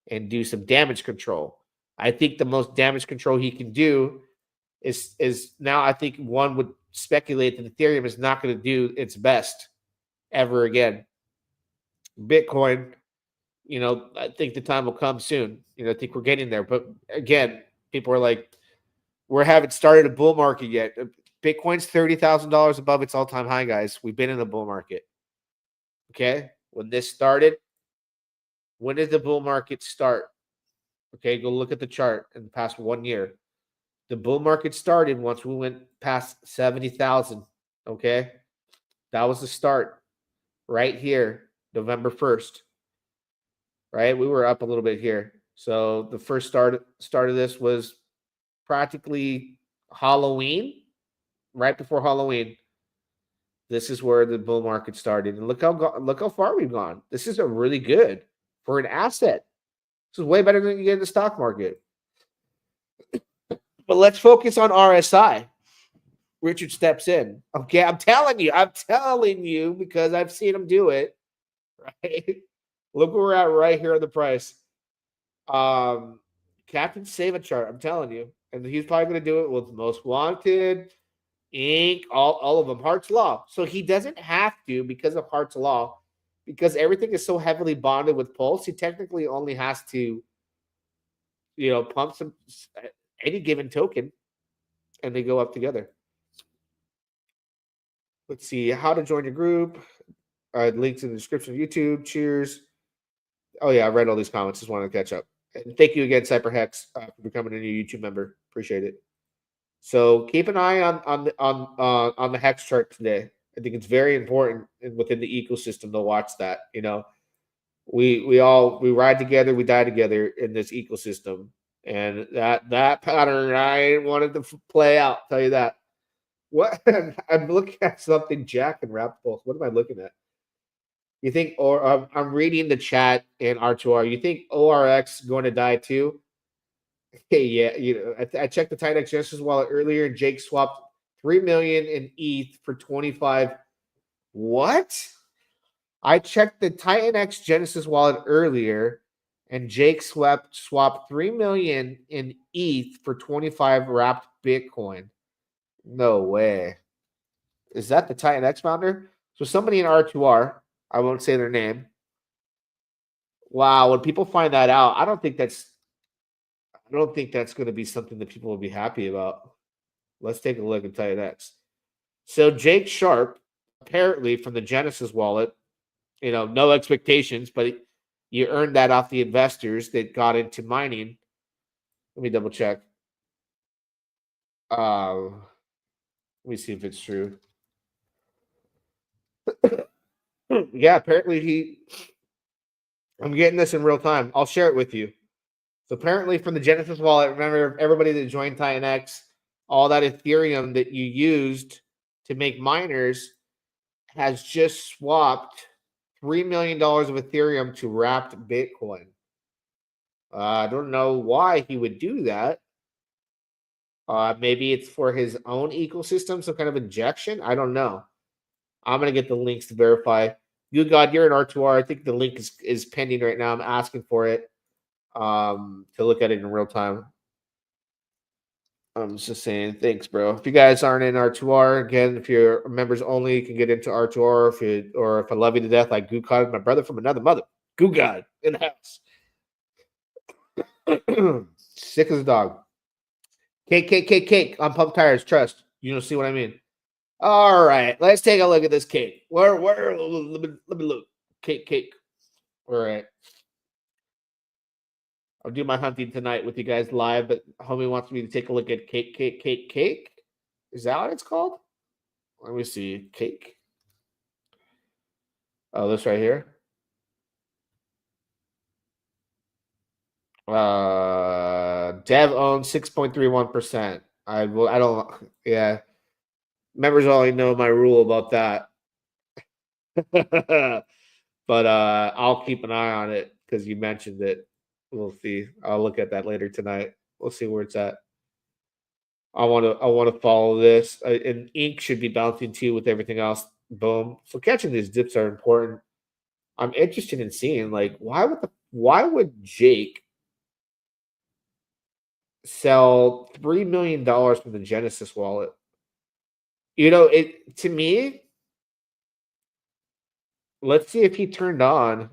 and do some damage control. I think the most damage control he can do is now I think one would speculate that Ethereum is not going to do its best ever again. Bitcoin, I think the time will come soon. I think we're getting there. But again, people are like, we haven't started a bull market yet. Bitcoin's $30,000 above its all-time high, guys. We've been in a bull market. Okay? When this started, when did the bull market start? Okay, go look at the chart in the past 1 year. The bull market started once we went past 70,000. Okay? That was the start right here, November 1st. Right? We were up a little bit here. So the first start of this was practically Halloween, right before Halloween. This is where the bull market started. And look how far we've gone. This is a really good for an asset. This is way better than you get in the stock market. But let's focus on RSI. Richard steps in. Okay, I'm telling you because I've seen him do it. Right? Look where we're at right here on the price. Captain Save a chart. I'm telling you. And he's probably going to do it with Most Wanted, Inc., all of them. Hart's Law. So he doesn't have to because of Hart's Law. Because everything is so heavily bonded with Pulse, he technically only has to, pump any given token, and they go up together. Let's see how to join your group. Links in the description of YouTube. Cheers. Oh yeah, I read all these comments. Just wanted to catch up. And thank you again, CypherHex, for becoming a new YouTube member. Appreciate it. So keep an eye on the Hex chart today. I think it's very important within the ecosystem to watch that. We ride together, we die together in this ecosystem, and that pattern I wanted to play out. Tell you that. What I'm looking at something Jack and Raptor. What am I looking at? You think, or I'm reading the chat in R2R. You think ORX going to die too? Hey, yeah. I checked the TitanX Genesis wallet earlier, and Jake swapped 3 million in ETH for 25. What? I checked the TitanX Genesis wallet earlier, and Jake swapped 3 million in ETH for 25 wrapped Bitcoin. No way. Is that the TitanX founder? So somebody in R2R. I won't say their name. Wow, when people find that out, I don't think that's going to be something that people will be happy about. Let's take a look at TitanX. So Jake Sharp, apparently from the Genesis wallet, no expectations, but you earned that off the investors that got into mining. Let me double check. Let me see if it's true. Yeah, apparently I'm getting this in real time. I'll share it with you. So apparently from the Genesis wallet, remember everybody that joined TitanX, all that Ethereum that you used to make miners has just swapped $3 million of Ethereum to wrapped Bitcoin. I don't know why he would do that. Maybe it's for his own ecosystem, some kind of injection. I don't know. I'm going to get the links to verify. Good God, you're in R2R. I think the link is pending right now. I'm asking for it to look at it in real time. I'm just saying, thanks, bro. If you guys aren't in R2R, again, if you're members only, you can get into R2R. If I love you to death, like Goo God, my brother from another mother. Goo God in the house. Sick as a dog. Cake on pump tires. Trust. You don't see what I mean. All right, let's take a look at this cake. Where let me look. Cake. All right. I'll do my hunting tonight with you guys live, but homie wants me to take a look at cake. Is that what it's called? Let me see. Cake. Oh, this right here. Dev owns 6.31%. I don't. Yeah. Members only know my rule about that. But I'll keep an eye on it because you mentioned it. We'll see. I'll look at that later tonight. We'll see where it's at. I want to follow this. And ink should be bouncing too with everything else. Boom. So catching these dips are important. I'm interested in seeing why would why would Jake sell $3 million from the Genesis wallet? You know, it to me, let's see if he turned on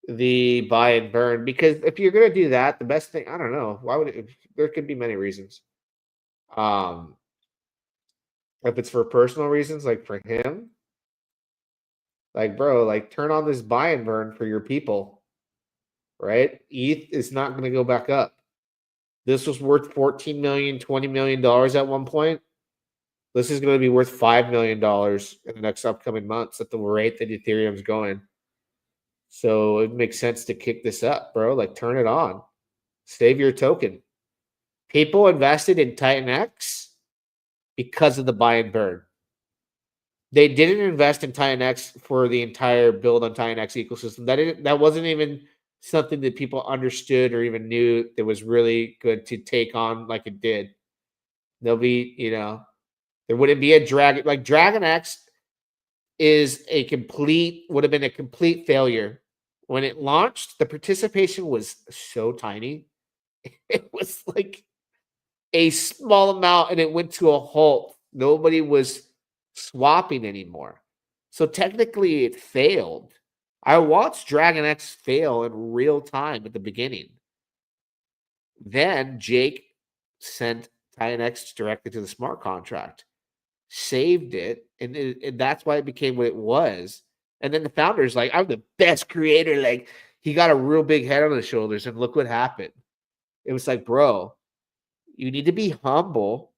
the buy and burn, because if you're gonna do that, the best thing, I don't know, why would it, there could be many reasons. If it's for personal reasons, like for him, like bro, like turn on this buy and burn for your people, right? ETH is not gonna go back up. This was worth 14 million, $20 million at one point. This is going to be worth $5 million in the next upcoming months at the rate that Ethereum's going. So it makes sense to kick this up, bro. Like, turn it on. Save your token. People invested in Titan X because of the buy and burn. They didn't invest in Titan X for the entire build on Titan X ecosystem. That wasn't even something that people understood or even knew that was really good to take on like it did. There'll be, you know, there wouldn't be a Dragon. Like, Dragon X would have been a complete failure. When it launched, the participation was so tiny. It was like a small amount and it went to a halt. Nobody was swapping anymore. So technically it failed. I watched Dragon X fail in real time at the beginning. Then Jake sent Titan X directly to the smart contract, saved it, and that's why it became what it was. And then the founder's like, I'm the best creator. Like, he got a real big head on his shoulders, and look what happened. It was like, bro, you need to be humble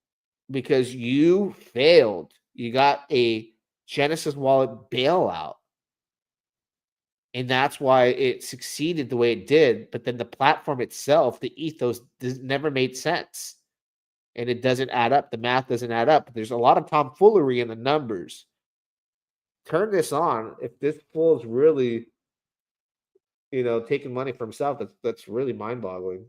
because you failed. You got a Genesis wallet bailout. And that's why it succeeded the way it did. But then the platform itself, the ethos, never made sense. And it doesn't add up. The math doesn't add up. There's a lot of tomfoolery in the numbers. Turn this on. If this fool is really, you know, taking money for himself, that's really mind-boggling.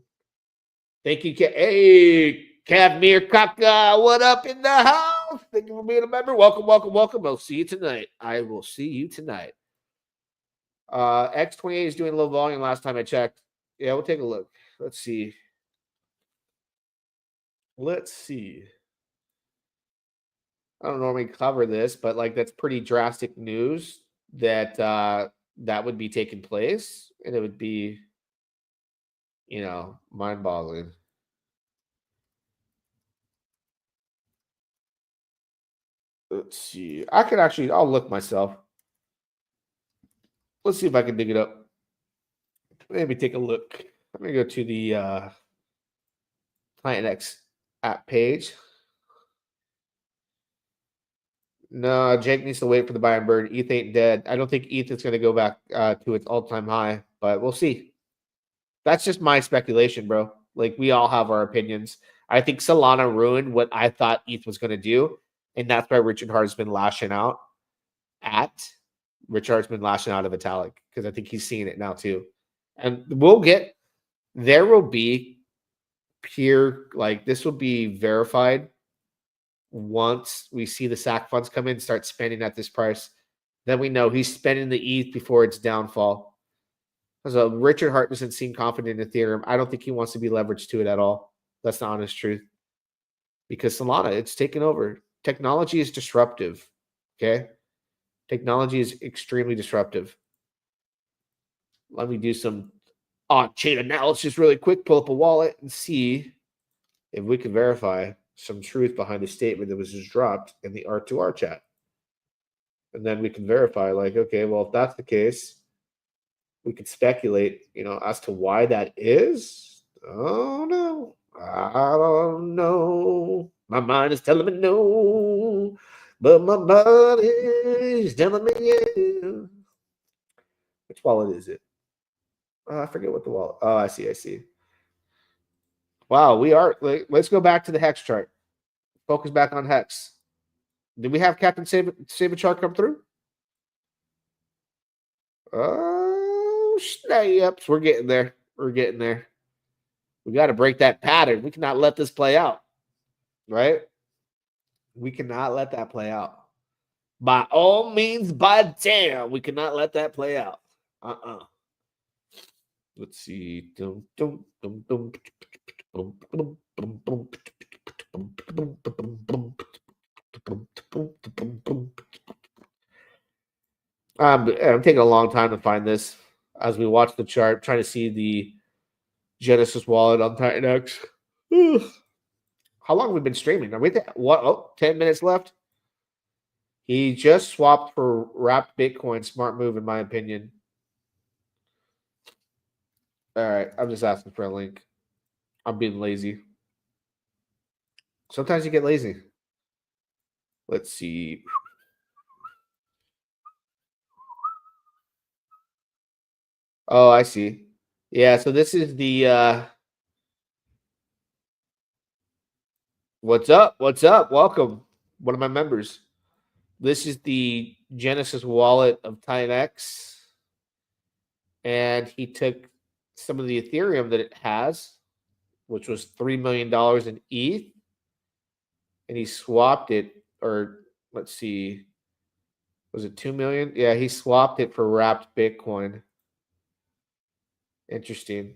Thank you, hey, Kavmir Kaka, what up in the house? Thank you for being a member. Welcome, welcome, welcome. I'll see you tonight. I will see you tonight. X28 is doing low volume last time I checked. Yeah, we'll take a look. Let's see. I don't normally cover this, but like that's pretty drastic news that that would be taking place, and it would be, you know, mind-boggling. Let's see. I'll look myself. Let's see if I can dig it up. Maybe take a look. Let me go to the Titan X app page. No, Jake needs to wait for the buy and burn. ETH ain't dead. I don't think ETH is going to go back to its all-time high, but we'll see. That's just my speculation, bro. Like, we all have our opinions. I think Solana ruined what I thought ETH was going to do, and that's why Richard Hart has been lashing out of Vitalik, because I think he's seeing it now too. And there will be pure, like, this will be verified once we see the SAC funds come in and start spending at this price. Then we know he's spending the ETH before its downfall. So Richard Hart doesn't seem confident in Ethereum. I don't think he wants to be leveraged to it at all. That's the honest truth. Because Solana, it's taken over. Technology is disruptive. Okay? Technology is extremely disruptive. Let me do some on-chain analysis really quick. Pull up a wallet and see if we can verify some truth behind the statement that was just dropped in the R2R chat. And then we can verify, like, okay, well, if that's the case, we could speculate, you know, as to why that is. Oh, no. I don't know. My mind is telling me no, but my body is telling me yeah. Which wallet is it? I forget what the wallet. Oh, I see. Wow, let's go back to the Hex chart. Focus back on Hex. Did we have Captain Saberchart come through? Oh, snaps. We're getting there. We got to break that pattern. We cannot let this play out. Right? We cannot let that play out. By all means, by damn, we cannot let that play out. Let's see. I'm taking a long time to find this as we watch the chart, trying to see the Genesis wallet on Titan X. How long have we been streaming? Are we what? Oh, 10 minutes left. He just swapped for wrapped Bitcoin. Smart move, in my opinion. All right, I'm just asking for a link. I'm being lazy. Sometimes you get lazy. Let's see. Oh, I see. Yeah, so this is the what's up? What's up? Welcome. One of my members. This is the Genesis wallet of Titan X. And he took some of the Ethereum that it has, which was $3 million in ETH, and he swapped it, or let's see, was it 2 million? Yeah, he swapped it for wrapped Bitcoin. Interesting.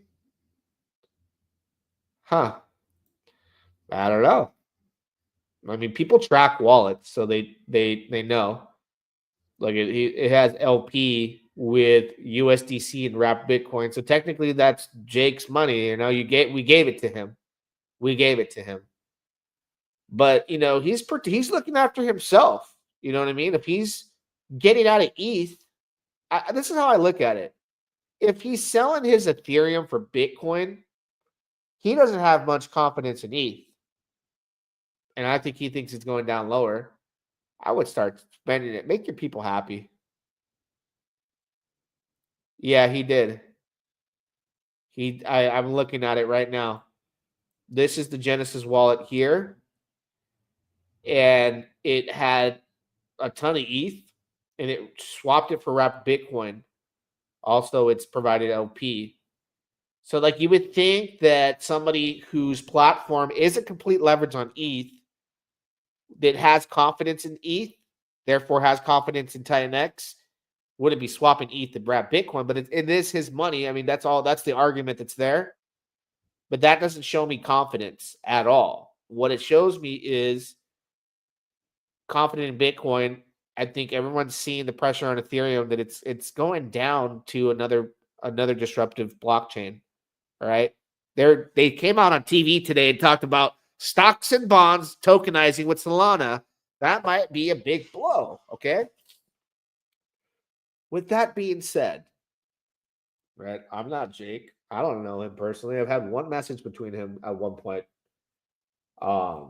Huh. I don't know. I mean, people track wallets, so they know. Like it has LP with USDC and wrapped Bitcoin. So technically that's Jake's money. You know, we gave it to him. We gave it to him. But you know, he's looking after himself. You know what I mean? If he's getting out of ETH, this is how I look at it. If he's selling his Ethereum for Bitcoin, he doesn't have much confidence in ETH. And I think he thinks it's going down lower. I would start spending it. Make your people happy. Yeah, he did. I'm looking at it right now. This is the Genesis wallet here. And it had a ton of ETH, and it swapped it for wrapped Bitcoin. Also, it's provided LP. So, like, you would think that somebody whose platform isn't complete leverage on ETH, that has confidence in ETH, therefore has confidence in Titan X, wouldn't be swapping ETH to wrap Bitcoin. But it is his money. I mean, that's the argument that's there. But that doesn't show me confidence at all. What it shows me is confident in Bitcoin. I think everyone's seeing the pressure on Ethereum that it's going down to another disruptive blockchain. All right. They came out on TV today and talked about stocks and bonds tokenizing with Solana. That might be a big blow. Okay. With that being said, right, I'm not Jake. I don't know him personally. I've had one message between him at one point. I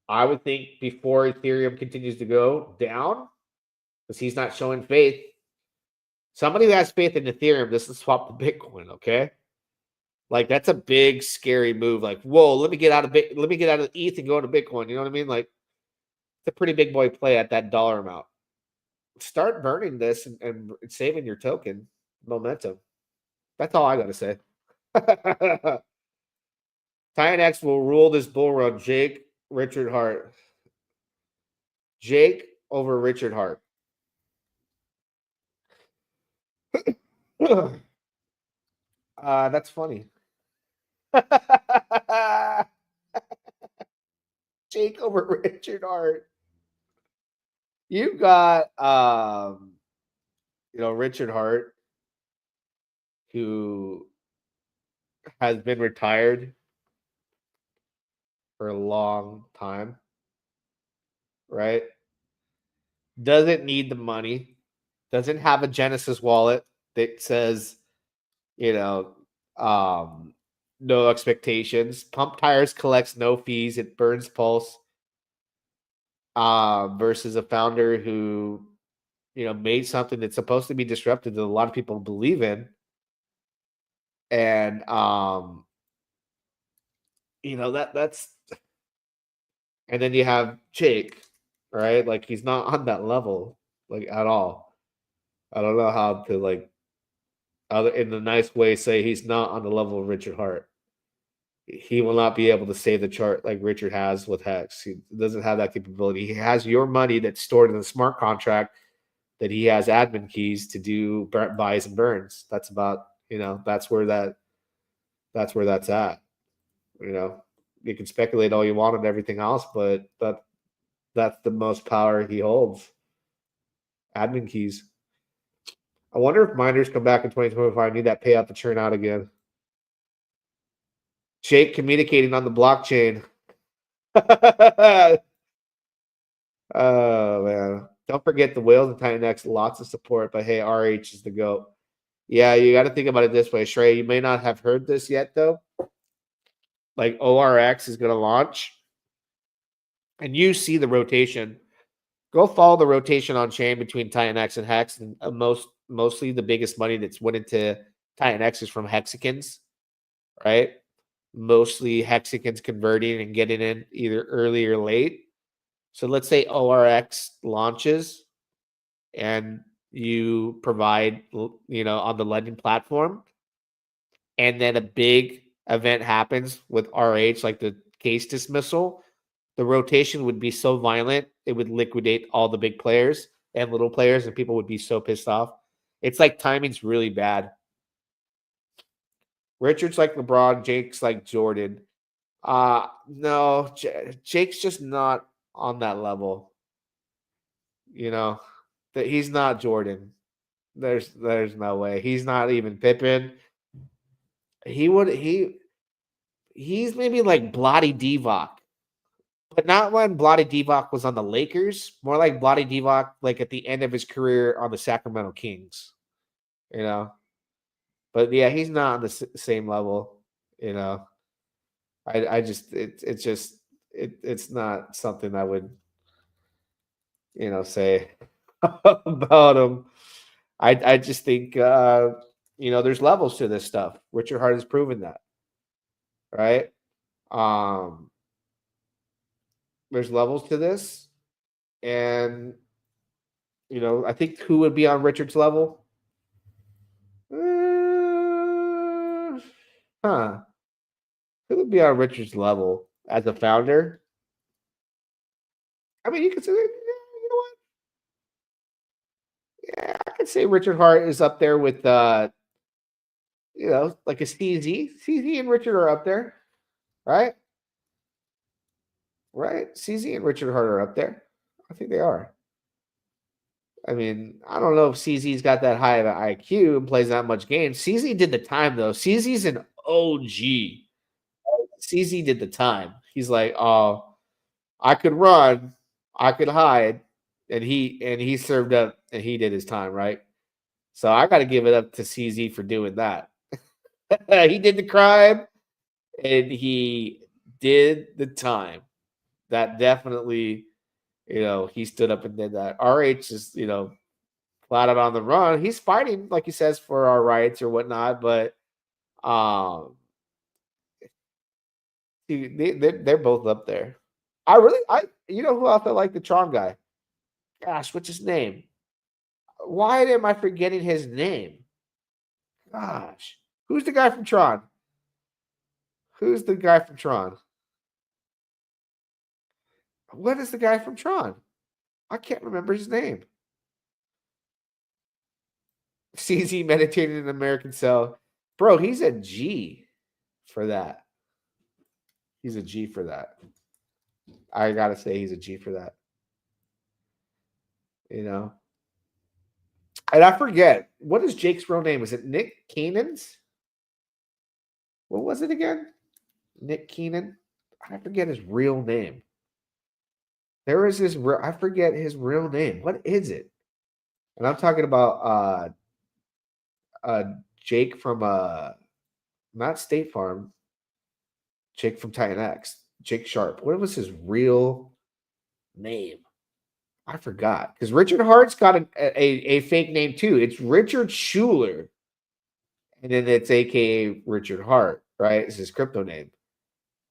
would think before Ethereum continues to go down, because he's not showing faith. Somebody who has faith in Ethereum doesn't swap to Bitcoin, okay? Like, that's a big, scary move. Like, whoa, let me get out of ETH and go into Bitcoin. You know what I mean? Like, it's a pretty big boy play at that dollar amount. Start burning this and saving your token momentum. That's all I got to say. Titan X will rule this bull run. Jake, Richard Hart. Jake over Richard Hart. That's funny. Jake over Richard Hart. You got Richard Hart, who has been retired for a long time, right? Doesn't need the money, doesn't have a Genesis wallet that says, no expectations. Pump tires, collects no fees. It burns pulse. Versus a founder who, made something that's supposed to be disruptive that a lot of people believe in. And, that's, and then you have Jake, right? Like, he's not on that level, like, at all. I don't know how to, like, in a nice way, say he's not on the level of Richard Hart. He will not be able to save the chart like Richard has with Hex. He doesn't have that capability. He has your money that's stored in a smart contract that he has admin keys to do buys and burns. That's about, that's where that's at. You can speculate all you want on everything else, but that's the most power he holds. Admin keys. I wonder if miners come back in 2025 need that payout to churn out again. Jake communicating on the blockchain. Oh man. Don't forget the whales and Titan X, lots of support, but hey, RH is the GOAT. Yeah, you got to think about it this way, Shrey. You may not have heard this yet, though. Like ORX is going to launch, and you see the rotation. Go follow the rotation on chain between Titan X and Hex, and mostly the biggest money that's went into Titan X is from hexagons, right? Mostly hexagons converting and getting in either early or late. So let's say ORX launches and you provide, on the lending platform, and then a big event happens with RH, like the case dismissal, the rotation would be so violent, it would liquidate all the big players and little players, and people would be so pissed off. It's like timing's really bad. Richard's like LeBron, Jake's like Jordan. No, Jake's just not on that level. That he's not Jordan. There's no way. He's not even Pippen. He's maybe like Bloody Divac, but not when Bloody Divac was on the Lakers. More like Bloody Divac, like at the end of his career on the Sacramento Kings. But yeah, he's not on the same level. I just it's not something I would say about him. I just think there's levels to this stuff. Richard Hart has proven that, right? There's levels to this, and I think who would be on Richard's level? Who would be on Richard's level as a founder? I mean, you could say, you know what? Yeah, I could say Richard Hart is up there with, like a CZ. CZ and Richard are up there, right? Right? CZ and Richard Hart are up there. I think they are. I mean, I don't know if CZ's got that high of an IQ and plays that much games. CZ did the time, though. CZ's an OG. CZ did the time. He's like, oh, I could run, I could hide, and he served up and he did his time, right? So I got to give it up to CZ for doing that. He did the crime and he did the time. That definitely, he stood up and did that. RH is, flat out on the run. He's fighting, like he says, for our rights or whatnot, but they're both up there. Who else I like? The Tron guy. Gosh, what's his name? Why am I forgetting his name? Gosh, who's the guy from Tron? Who's the guy from Tron? What is the guy from Tron? I can't remember his name. CZ meditated in an American cell. Bro, he's a G for that. He's a G for that. I gotta say he's a G for that. And I forget, what is Jake's real name? Is it Nick Keenan's? What was it again? Nick Keenan? I forget his real name. There is this I forget his real name. What is it? And I'm talking about Jake from not State Farm. Jake from Titan X. Jake Sharp. What was his real name? I forgot. Because Richard Hart's got a fake name too. It's Richard Schuler. And then it's AKA Richard Hart, right? It's his crypto name.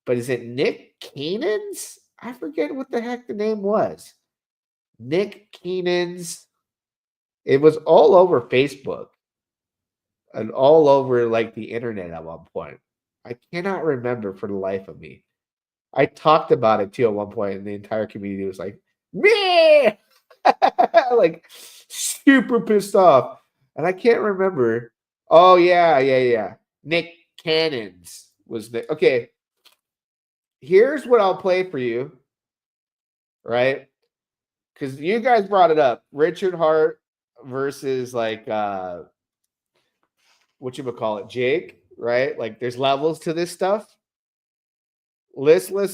But is it Nick Keenan's? I forget what the heck the name was. Nick Keenan's. It was all over Facebook and all over like the internet at one point. I cannot remember for the life of me. I talked about it too at one point, and the entire community was like, "Me!" like super pissed off. And I can't remember. Oh, yeah. Nick Cannons was the okay. Here's what I'll play for you, right? Because you guys brought it up. Richard Hart versus like whatchamacallit, Jake, right? Like there's levels to this stuff. Let's look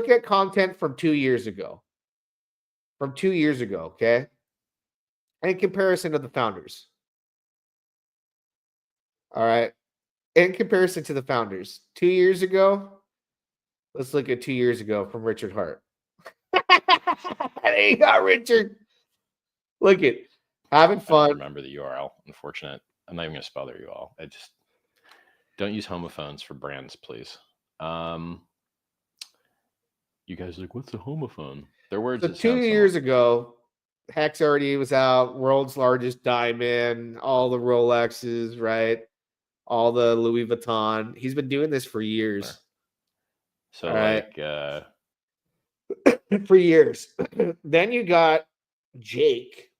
at content from 2 years ago. From 2 years ago, okay? In comparison to the founders. All right. In comparison to the founders. 2 years ago. Let's look at 2 years ago from Richard Hart. There you go, Richard. Look at having I don't fun. remember the URL. Unfortunate. I'm not even gonna spell their URL. I just don't use homophones for brands, please. You guys are like, what's a homophone? Their words. So 2 years ago, Hex already was out. World's largest diamond, all the Rolexes, right? All the Louis Vuitton. He's been doing this for years. So all right. For years. Then you got Jake.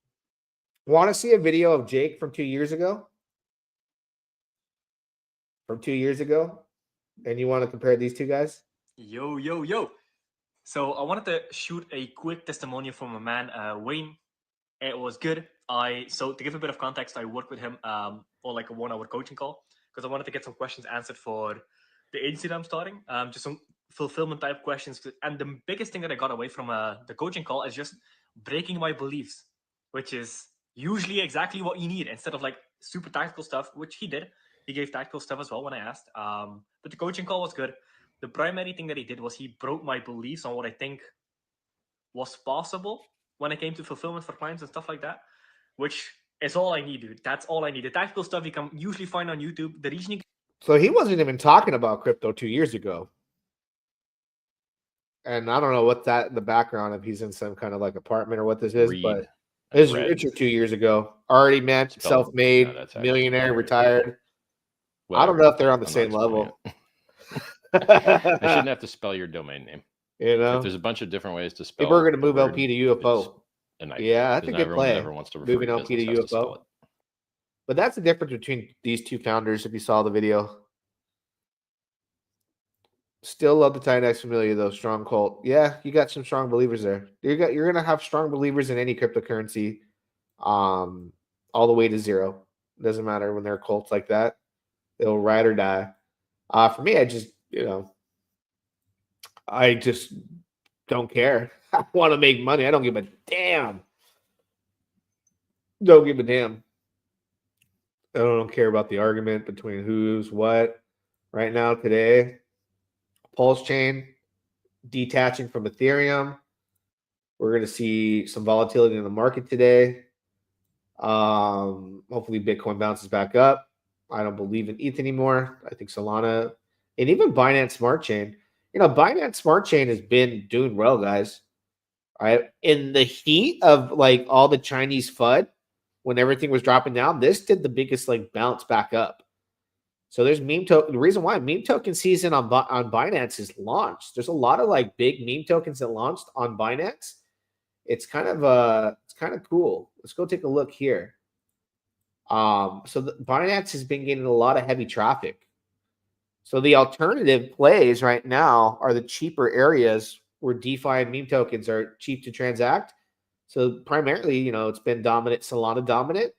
Want to see a video of Jake from 2 years ago? From 2 years ago? And you want to compare these two guys? Yo. So I wanted to shoot a quick testimonial from a man, Wayne. It was good. So to give a bit of context, I worked with him on like a 1 hour coaching call because I wanted to get some questions answered for the agency that I'm starting. Just some fulfillment type questions. And the biggest thing that I got away from the coaching call is just breaking my beliefs, which is usually exactly what you need instead of like super tactical stuff, which he did. He gave tactical stuff as well when I asked. But the coaching call was good. The primary thing that he did was he broke my beliefs on what I think was possible when it came to fulfillment for clients and stuff like that, which is all I need, dude. That's all I need. The tactical stuff you can usually find on YouTube. The reason So he wasn't even talking about crypto 2 years ago. And I don't know what that in the background, if he's in some kind of like apartment or what this is, but this is Richard 2 years ago. Already meant self-made, millionaire, retired. I don't know if they're on the same level. I shouldn't have to spell your domain name. You know, there's a bunch of different ways to spell. People are going to move LP to UFO. Yeah, that's a good play. Moving LP to UFO. But that's the difference between these two founders. If you saw the video, still love the Tinex Familia though. Strong cult. Yeah, you got some strong believers there. You're going to have strong believers in any cryptocurrency, all the way to zero. Doesn't matter when they're cults like that. They'll ride or die. For me, I just don't care. I want to make money. I don't give a damn. Don't give a damn. I don't care about the argument between who's what. Right now, today, Pulsechain detaching from Ethereum. We're going to see some volatility in the market today. Hopefully, Bitcoin bounces back up. I don't believe in ETH anymore. I think Solana and even Binance Smart Chain. Binance Smart Chain has been doing well, guys. All right. In the heat of like all the Chinese FUD, when everything was dropping down, this did the biggest like bounce back up. So there's meme token. The reason why meme token season on Binance is launched. There's a lot of like big meme tokens that launched on Binance. It's kind of cool. Let's go take a look here. So Binance has been getting a lot of heavy traffic. So the alternative plays right now are the cheaper areas where DeFi and meme tokens are cheap to transact. So primarily, it's been dominant, Solana dominant,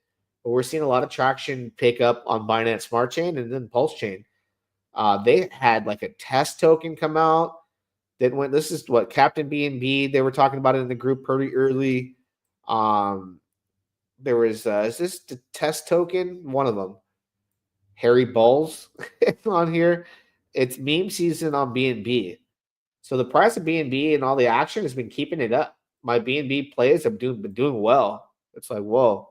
but we're seeing a lot of traction pick up on Binance Smart Chain and then Pulsechain. They had like a test token come out that went. This is what Captain BNB. They were talking about it in the group pretty early. There was is this the test token? One of them, Harry Balls, on here. It's meme season on BNB. So the price of BNB and all the action has been keeping it up. My BNB plays have been doing well. It's like, whoa.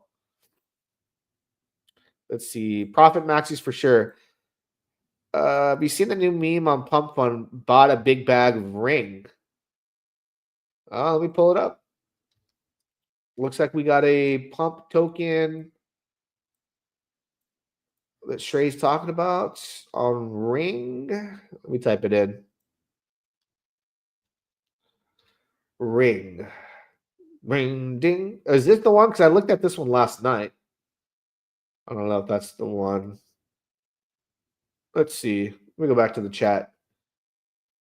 Let's see. Profit maxis for sure. Have you seen the new meme on Pump Fund? Bought a big bag of ring. Let me pull it up. Looks like we got a pump token that Shrey's talking about on ring. Let me type it in. Ring. Ring ding. Is this the one? Because I looked at this one last night. I don't know if that's the one. Let's see. Let me go back to the chat.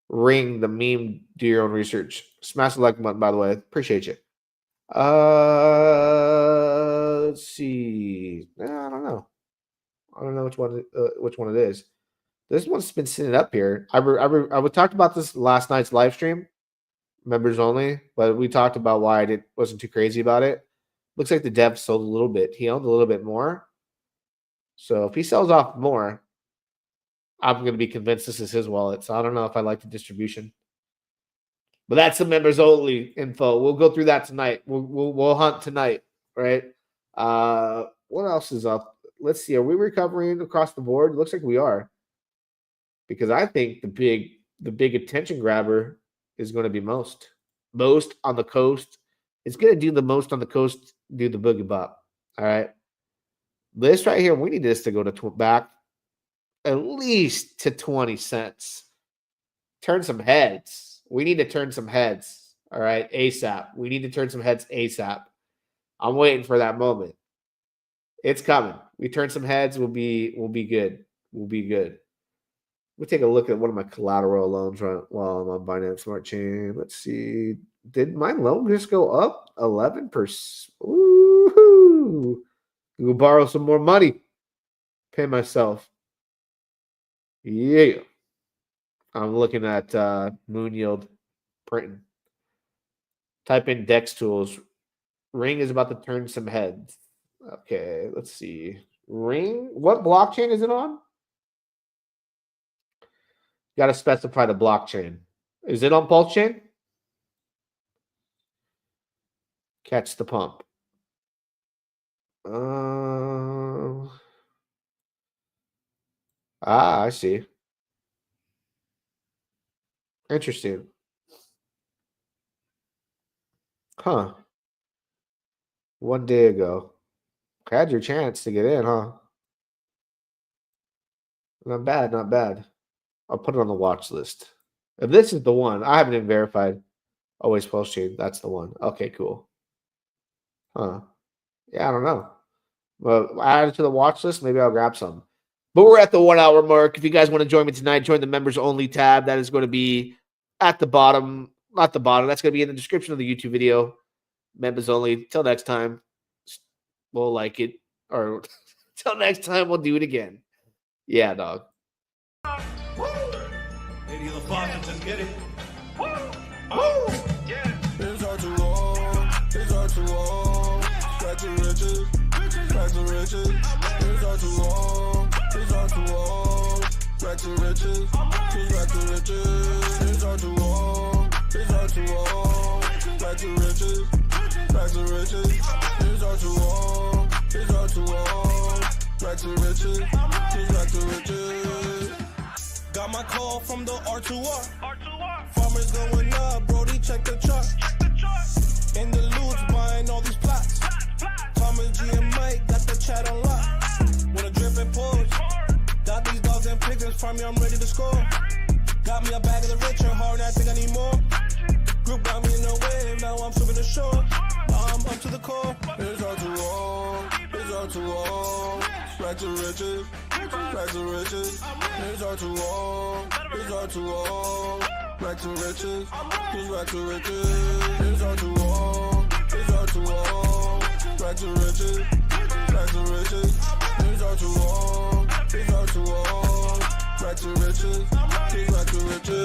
Ring the meme. Do your own research. Smash the like button, by the way. Appreciate you. Let's see. I don't know. I don't know which one it is. This one's been sitting up here. I talked about this last night's live stream, members only, but we talked about why I wasn't too crazy about it. Looks like the dev sold a little bit. He owned a little bit more. So if he sells off more, I'm going to be convinced this is his wallet. So I don't know if I like the distribution. But that's the members only info. We'll go through that tonight. We'll hunt tonight, right? What else is up? Let's see. Are we recovering across the board? Looks like we are. Because I think the big attention grabber is going to be most on the coast. It's going to do the most on the coast, do the boogie bop. All right. This right here, we need this to go to back at least to 20 cents. Turn some heads. We need to turn some heads. All right. ASAP. We need to turn some heads ASAP. I'm waiting for that moment. It's coming. We turn some heads. We'll be good. We'll be good. We'll take a look at one of my collateral loans while I'm on Binance Smart Chain. Let's see. Did my loan just go up 11%? Ooh. We'll borrow some more money. Pay myself. Yeah. I'm looking at Moon Yield printing. Type in Dex Tools. Ring is about to turn some heads. Okay, let's see. Ring. What blockchain is it on? Got to specify the blockchain. Is it on Pulsechain? Catch the pump. I see. Interesting. Huh. 1 day ago. Had your chance to get in, huh? Not bad, not bad. I'll put it on the watch list. If this is the one, I haven't even verified. Always Pulsechain. That's the one. Okay, cool. Huh. Yeah, I don't know. Well, add it to the watch list. Maybe I'll grab some. But we're at the 1 hour mark. If you guys want to join me tonight, join the members only tab. That is going to be at the bottom. Not the bottom. That's going to be in the description of the YouTube video. Members only. Till next time, we'll like it. Or till next time, we'll do it again. Yeah, dog. Lady of the faucets and get it. It's hard to walk. It's hard to walk. Back to riches. Back to riches. It's hard to walk. It's hard to walk. Back to riches. Back to riches. It's hard to walk. It's hard to walk. Back to riches. Back to riches. It's hard to walk. It's hard to walk. Back to riches. Back to riches. Got my call from the R2R. Farmers going up, Brody, check the chart. In the loots, buying all these plots. Thomas G and Mike got the chat on lock. With a drip and pause. Got these dogs and pigeons, farm me, I'm ready to score. Got me a bag of the rich and hard, I think I need more. Group got me in the wave, now I'm swimming the shore. I'm up to the core. It's hard to walk, it's hard to walk. Back to riches, back to riches. It's hard to walk, it's hard to walk. Back to riches, back to riches. It's hard to walk, it's hard to walk. Back to riches, back to riches. It's hard to walk, it's hard to walk. Back to riches, back to riches.